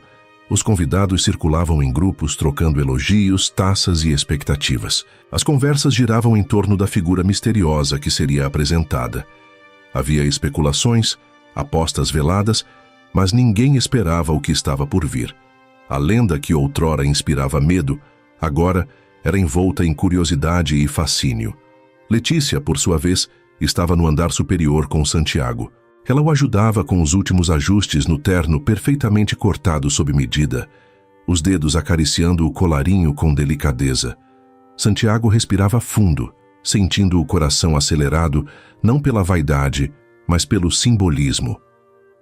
[SPEAKER 1] os convidados circulavam em grupos trocando elogios, taças e expectativas. As conversas giravam em torno da figura misteriosa que seria apresentada. Havia especulações, apostas veladas, mas ninguém esperava o que estava por vir. A lenda que outrora inspirava medo, agora era envolta em curiosidade e fascínio. Letícia, por sua vez, estava no andar superior com Santiago. Ela o ajudava com os últimos ajustes no terno perfeitamente cortado sob medida, os dedos acariciando o colarinho com delicadeza. Santiago respirava fundo, sentindo o coração acelerado, não pela vaidade, mas pelo simbolismo.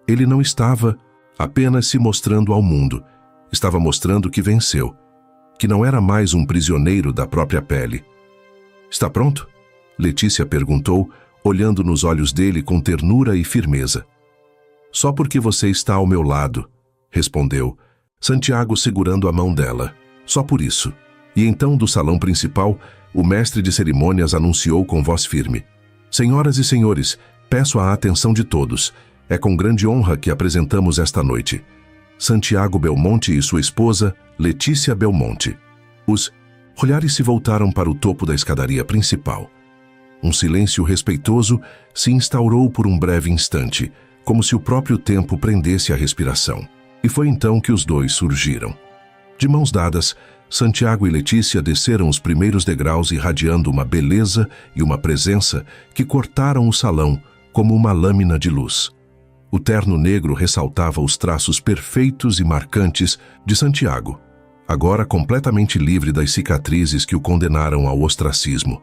[SPEAKER 1] Ele não estava apenas se mostrando ao mundo, estava mostrando que venceu, que não era mais um prisioneiro da própria pele. "Está pronto?" Letícia perguntou, olhando nos olhos dele com ternura e firmeza. "Só porque você está ao meu lado", respondeu, Santiago segurando a mão dela. "Só por isso." E então, do salão principal, o mestre de cerimônias anunciou com voz firme: "Senhoras e senhores, peço a atenção de todos. É com grande honra que apresentamos esta noite Santiago Belmonte e sua esposa, Letícia Belmonte." Os olhares se voltaram para o topo da escadaria principal. Um silêncio respeitoso se instaurou por um breve instante, como se o próprio tempo prendesse a respiração. E foi então que os dois surgiram. De mãos dadas, Santiago e Letícia desceram os primeiros degraus irradiando uma beleza e uma presença que cortaram o salão como uma lâmina de luz. O terno negro ressaltava os traços perfeitos e marcantes de Santiago, agora completamente livre das cicatrizes que o condenaram ao ostracismo.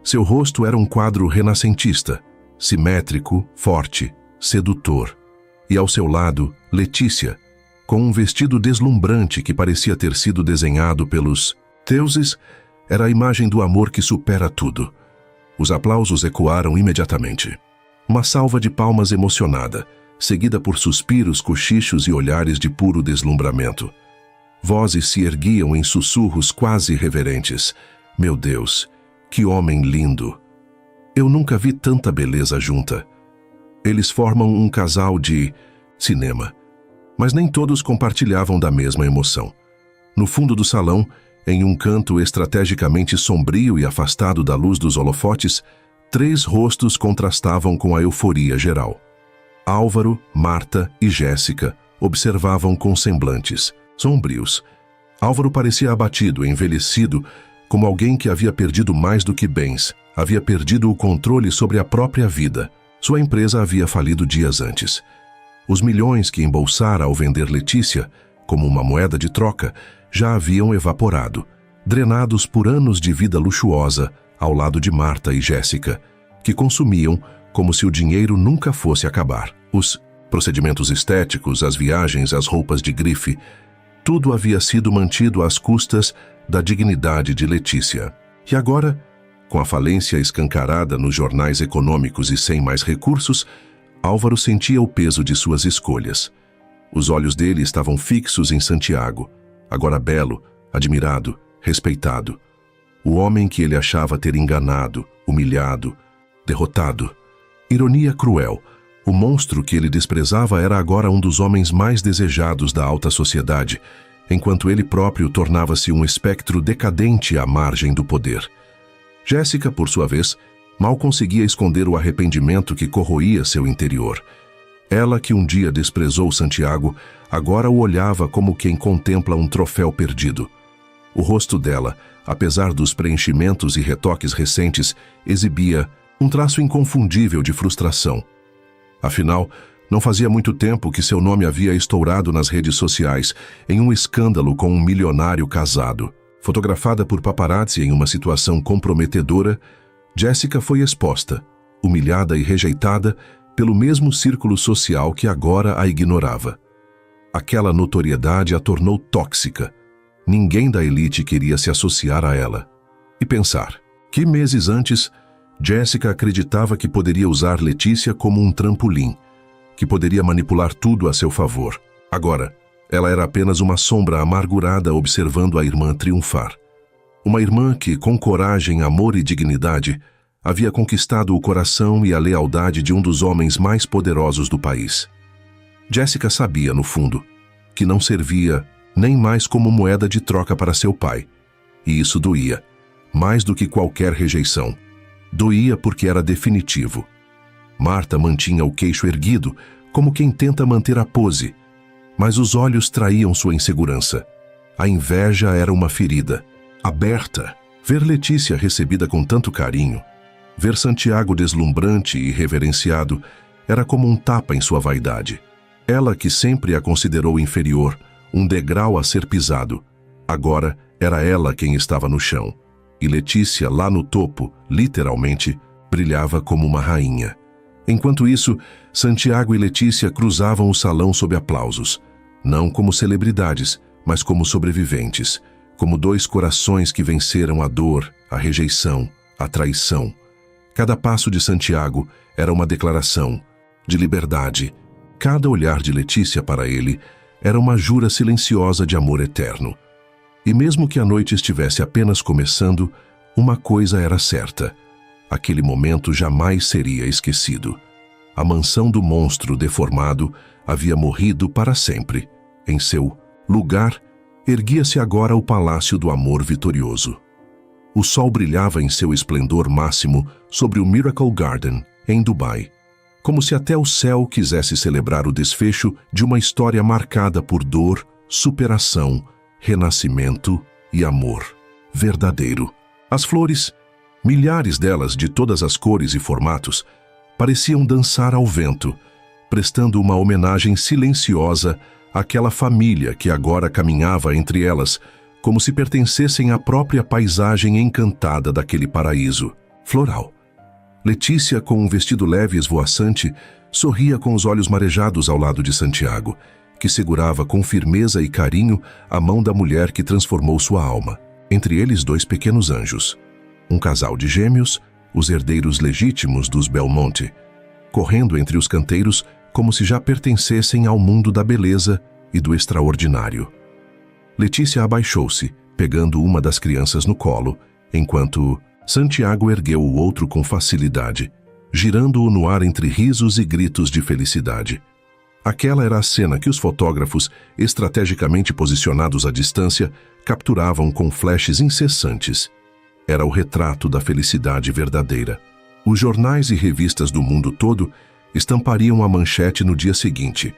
[SPEAKER 1] Seu rosto era um quadro renascentista, simétrico, forte, sedutor. E ao seu lado, Letícia, com um vestido deslumbrante que parecia ter sido desenhado pelos deuses, era a imagem do amor que supera tudo. Os aplausos ecoaram imediatamente. Uma salva de palmas emocionada, seguida por suspiros, cochichos e olhares de puro deslumbramento. Vozes se erguiam em sussurros quase reverentes. Meu Deus, que homem lindo! Eu nunca vi tanta beleza junta. Eles formam um casal de cinema. Mas nem todos compartilhavam da mesma emoção. No fundo do salão, em um canto estrategicamente sombrio e afastado da luz dos holofotes, 3 rostos contrastavam com a euforia geral. Álvaro, Marta e Jéssica observavam com semblantes sombrios. Álvaro parecia abatido, envelhecido, como alguém que havia perdido mais do que bens, havia perdido o controle sobre a própria vida. Sua empresa havia falido dias antes. Os milhões que embolsara ao vender Letícia, como uma moeda de troca, já haviam evaporado, drenados por anos de vida luxuosa ao lado de Marta e Jéssica, que consumiam como se o dinheiro nunca fosse acabar. Os procedimentos estéticos, as viagens, as roupas de grife, tudo havia sido mantido às custas da dignidade de Letícia. E agora, com a falência escancarada nos jornais econômicos e sem mais recursos, Álvaro sentia o peso de suas escolhas. Os olhos dele estavam fixos em Santiago, agora belo, admirado, respeitado. O homem que ele achava ter enganado, humilhado, derrotado. Ironia cruel. O monstro que ele desprezava era agora um dos homens mais desejados da alta sociedade, enquanto ele próprio tornava-se um espectro decadente à margem do poder. Jéssica, por sua vez, mal conseguia esconder o arrependimento que corroía seu interior. Ela, que um dia desprezou Santiago, agora o olhava como quem contempla um troféu perdido. O rosto dela, apesar dos preenchimentos e retoques recentes, exibia um traço inconfundível de frustração. Afinal, não fazia muito tempo que seu nome havia estourado nas redes sociais em um escândalo com um milionário casado. Fotografada por paparazzi em uma situação comprometedora, Jéssica foi exposta, humilhada e rejeitada pelo mesmo círculo social que agora a ignorava. Aquela notoriedade a tornou tóxica. Ninguém da elite queria se associar a ela. E pensar que meses antes, Jéssica acreditava que poderia usar Letícia como um trampolim, que poderia manipular tudo a seu favor. Agora, ela era apenas uma sombra amargurada observando a irmã triunfar. Uma irmã que, com coragem, amor e dignidade, havia conquistado o coração e a lealdade de um dos homens mais poderosos do país. Jéssica sabia, no fundo, que não servia nem mais como moeda de troca para seu pai. E isso doía, mais do que qualquer rejeição. Doía porque era definitivo. Marta mantinha o queixo erguido, como quem tenta manter a pose, mas os olhos traíam sua insegurança. A inveja era uma ferida, aberta. Ver Letícia recebida com tanto carinho, ver Santiago deslumbrante e reverenciado, era como um tapa em sua vaidade. Ela, que sempre a considerou inferior, um degrau a ser pisado, agora era ela quem estava no chão. E Letícia, lá no topo, literalmente, brilhava como uma rainha. Enquanto isso, Santiago e Letícia cruzavam o salão sob aplausos, não como celebridades, mas como sobreviventes, como 2 corações que venceram a dor, a rejeição, a traição. Cada passo de Santiago era uma declaração de liberdade. Cada olhar de Letícia para ele era uma jura silenciosa de amor eterno. E mesmo que a noite estivesse apenas começando, uma coisa era certa. Aquele momento jamais seria esquecido. A mansão do monstro deformado havia morrido para sempre. Em seu lugar, erguia-se agora o palácio do amor vitorioso. O sol brilhava em seu esplendor máximo sobre o Miracle Garden, em Dubai, como se até o céu quisesse celebrar o desfecho de uma história marcada por dor, superação, renascimento e amor verdadeiro. As flores, milhares delas de todas as cores e formatos, pareciam dançar ao vento, prestando uma homenagem silenciosa àquela família que agora caminhava entre elas, como se pertencessem à própria paisagem encantada daquele paraíso floral. Letícia, com um vestido leve e esvoaçante, sorria com os olhos marejados ao lado de Santiago, que segurava com firmeza e carinho a mão da mulher que transformou sua alma. Entre eles 2 pequenos anjos, um casal de gêmeos, os herdeiros legítimos dos Belmonte, correndo entre os canteiros como se já pertencessem ao mundo da beleza e do extraordinário. Letícia abaixou-se, pegando uma das crianças no colo, enquanto Santiago ergueu o outro com facilidade, girando-o no ar entre risos e gritos de felicidade. Aquela era a cena que os fotógrafos, estrategicamente posicionados à distância, capturavam com flashes incessantes. Era o retrato da felicidade verdadeira. Os jornais e revistas do mundo todo estampariam a manchete no dia seguinte: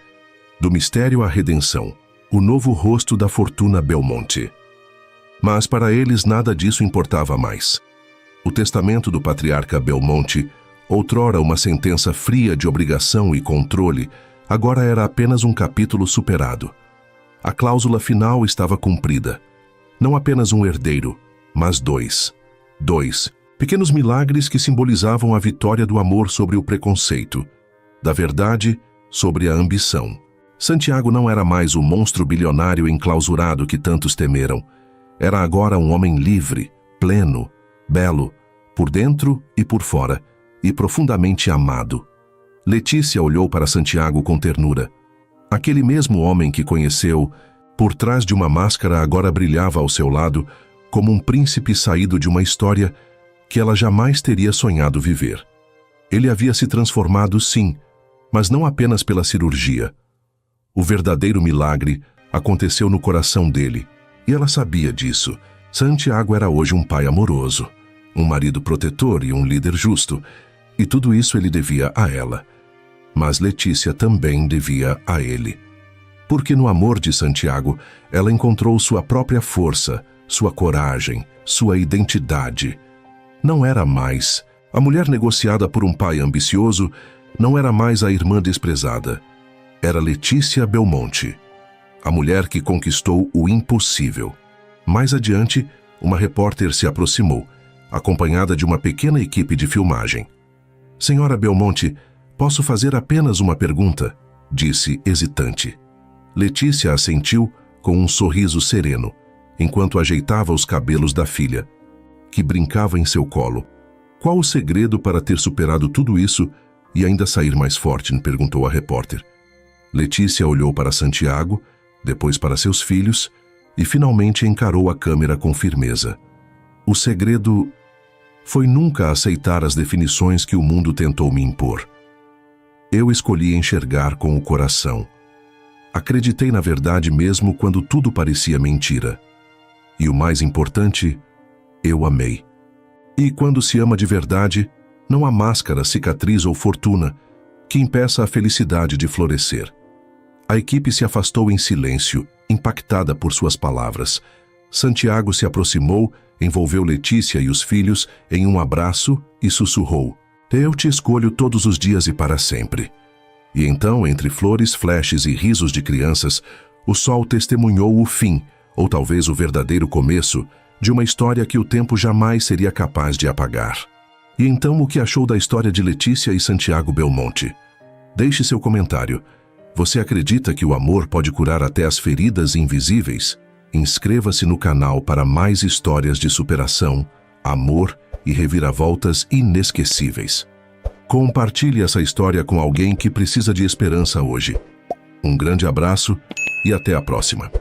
[SPEAKER 1] do mistério à redenção, o novo rosto da fortuna Belmonte. Mas para eles nada disso importava mais. O testamento do patriarca Belmonte, outrora uma sentença fria de obrigação e controle, agora era apenas um capítulo superado. A cláusula final estava cumprida. Não apenas um herdeiro, mas 2. 2 pequenos milagres que simbolizavam a vitória do amor sobre o preconceito, da verdade sobre a ambição. Santiago não era mais o monstro bilionário enclausurado que tantos temeram. Era agora um homem livre, pleno, belo, por dentro e por fora, e profundamente amado. Letícia olhou para Santiago com ternura. Aquele mesmo homem que conheceu, por trás de uma máscara, agora brilhava ao seu lado como um príncipe saído de uma história que ela jamais teria sonhado viver. Ele havia se transformado, sim, mas não apenas pela cirurgia. O verdadeiro milagre aconteceu no coração dele, e ela sabia disso. Santiago era hoje um pai amoroso, um marido protetor e um líder justo, e tudo isso ele devia a ela. Mas Letícia também devia a ele. Porque no amor de Santiago, ela encontrou sua própria força, sua coragem, sua identidade. Não era mais a mulher negociada por um pai ambicioso, não era mais a irmã desprezada. Era Letícia Belmonte, a mulher que conquistou o impossível. Mais adiante, uma repórter se aproximou, acompanhada de uma pequena equipe de filmagem. "Senhora Belmonte, posso fazer apenas uma pergunta?", disse hesitante. Letícia assentiu com um sorriso sereno, enquanto ajeitava os cabelos da filha, que brincava em seu colo. "Qual o segredo para ter superado tudo isso e ainda sair mais forte?", perguntou a repórter. Letícia olhou para Santiago, depois para seus filhos e finalmente encarou a câmera com firmeza. "O segredo foi nunca aceitar as definições que o mundo tentou me impor. Eu escolhi enxergar com o coração. Acreditei na verdade mesmo quando tudo parecia mentira. E o mais importante, eu amei. E quando se ama de verdade, não há máscara, cicatriz ou fortuna que impeça a felicidade de florescer." A equipe se afastou em silêncio, impactada por suas palavras. Santiago se aproximou, envolveu Letícia e os filhos em um abraço e sussurrou: "Eu te escolho todos os dias e para sempre." E então, entre flores, flashes e risos de crianças, o sol testemunhou o fim, ou talvez o verdadeiro começo, de uma história que o tempo jamais seria capaz de apagar. E então, o que achou da história de Letícia e Santiago Belmonte? Deixe seu comentário. Você acredita que o amor pode curar até as feridas invisíveis? Inscreva-se no canal para mais histórias de superação, amor e reviravoltas inesquecíveis. Compartilhe essa história com alguém que precisa de esperança hoje. Um grande abraço e até a próxima.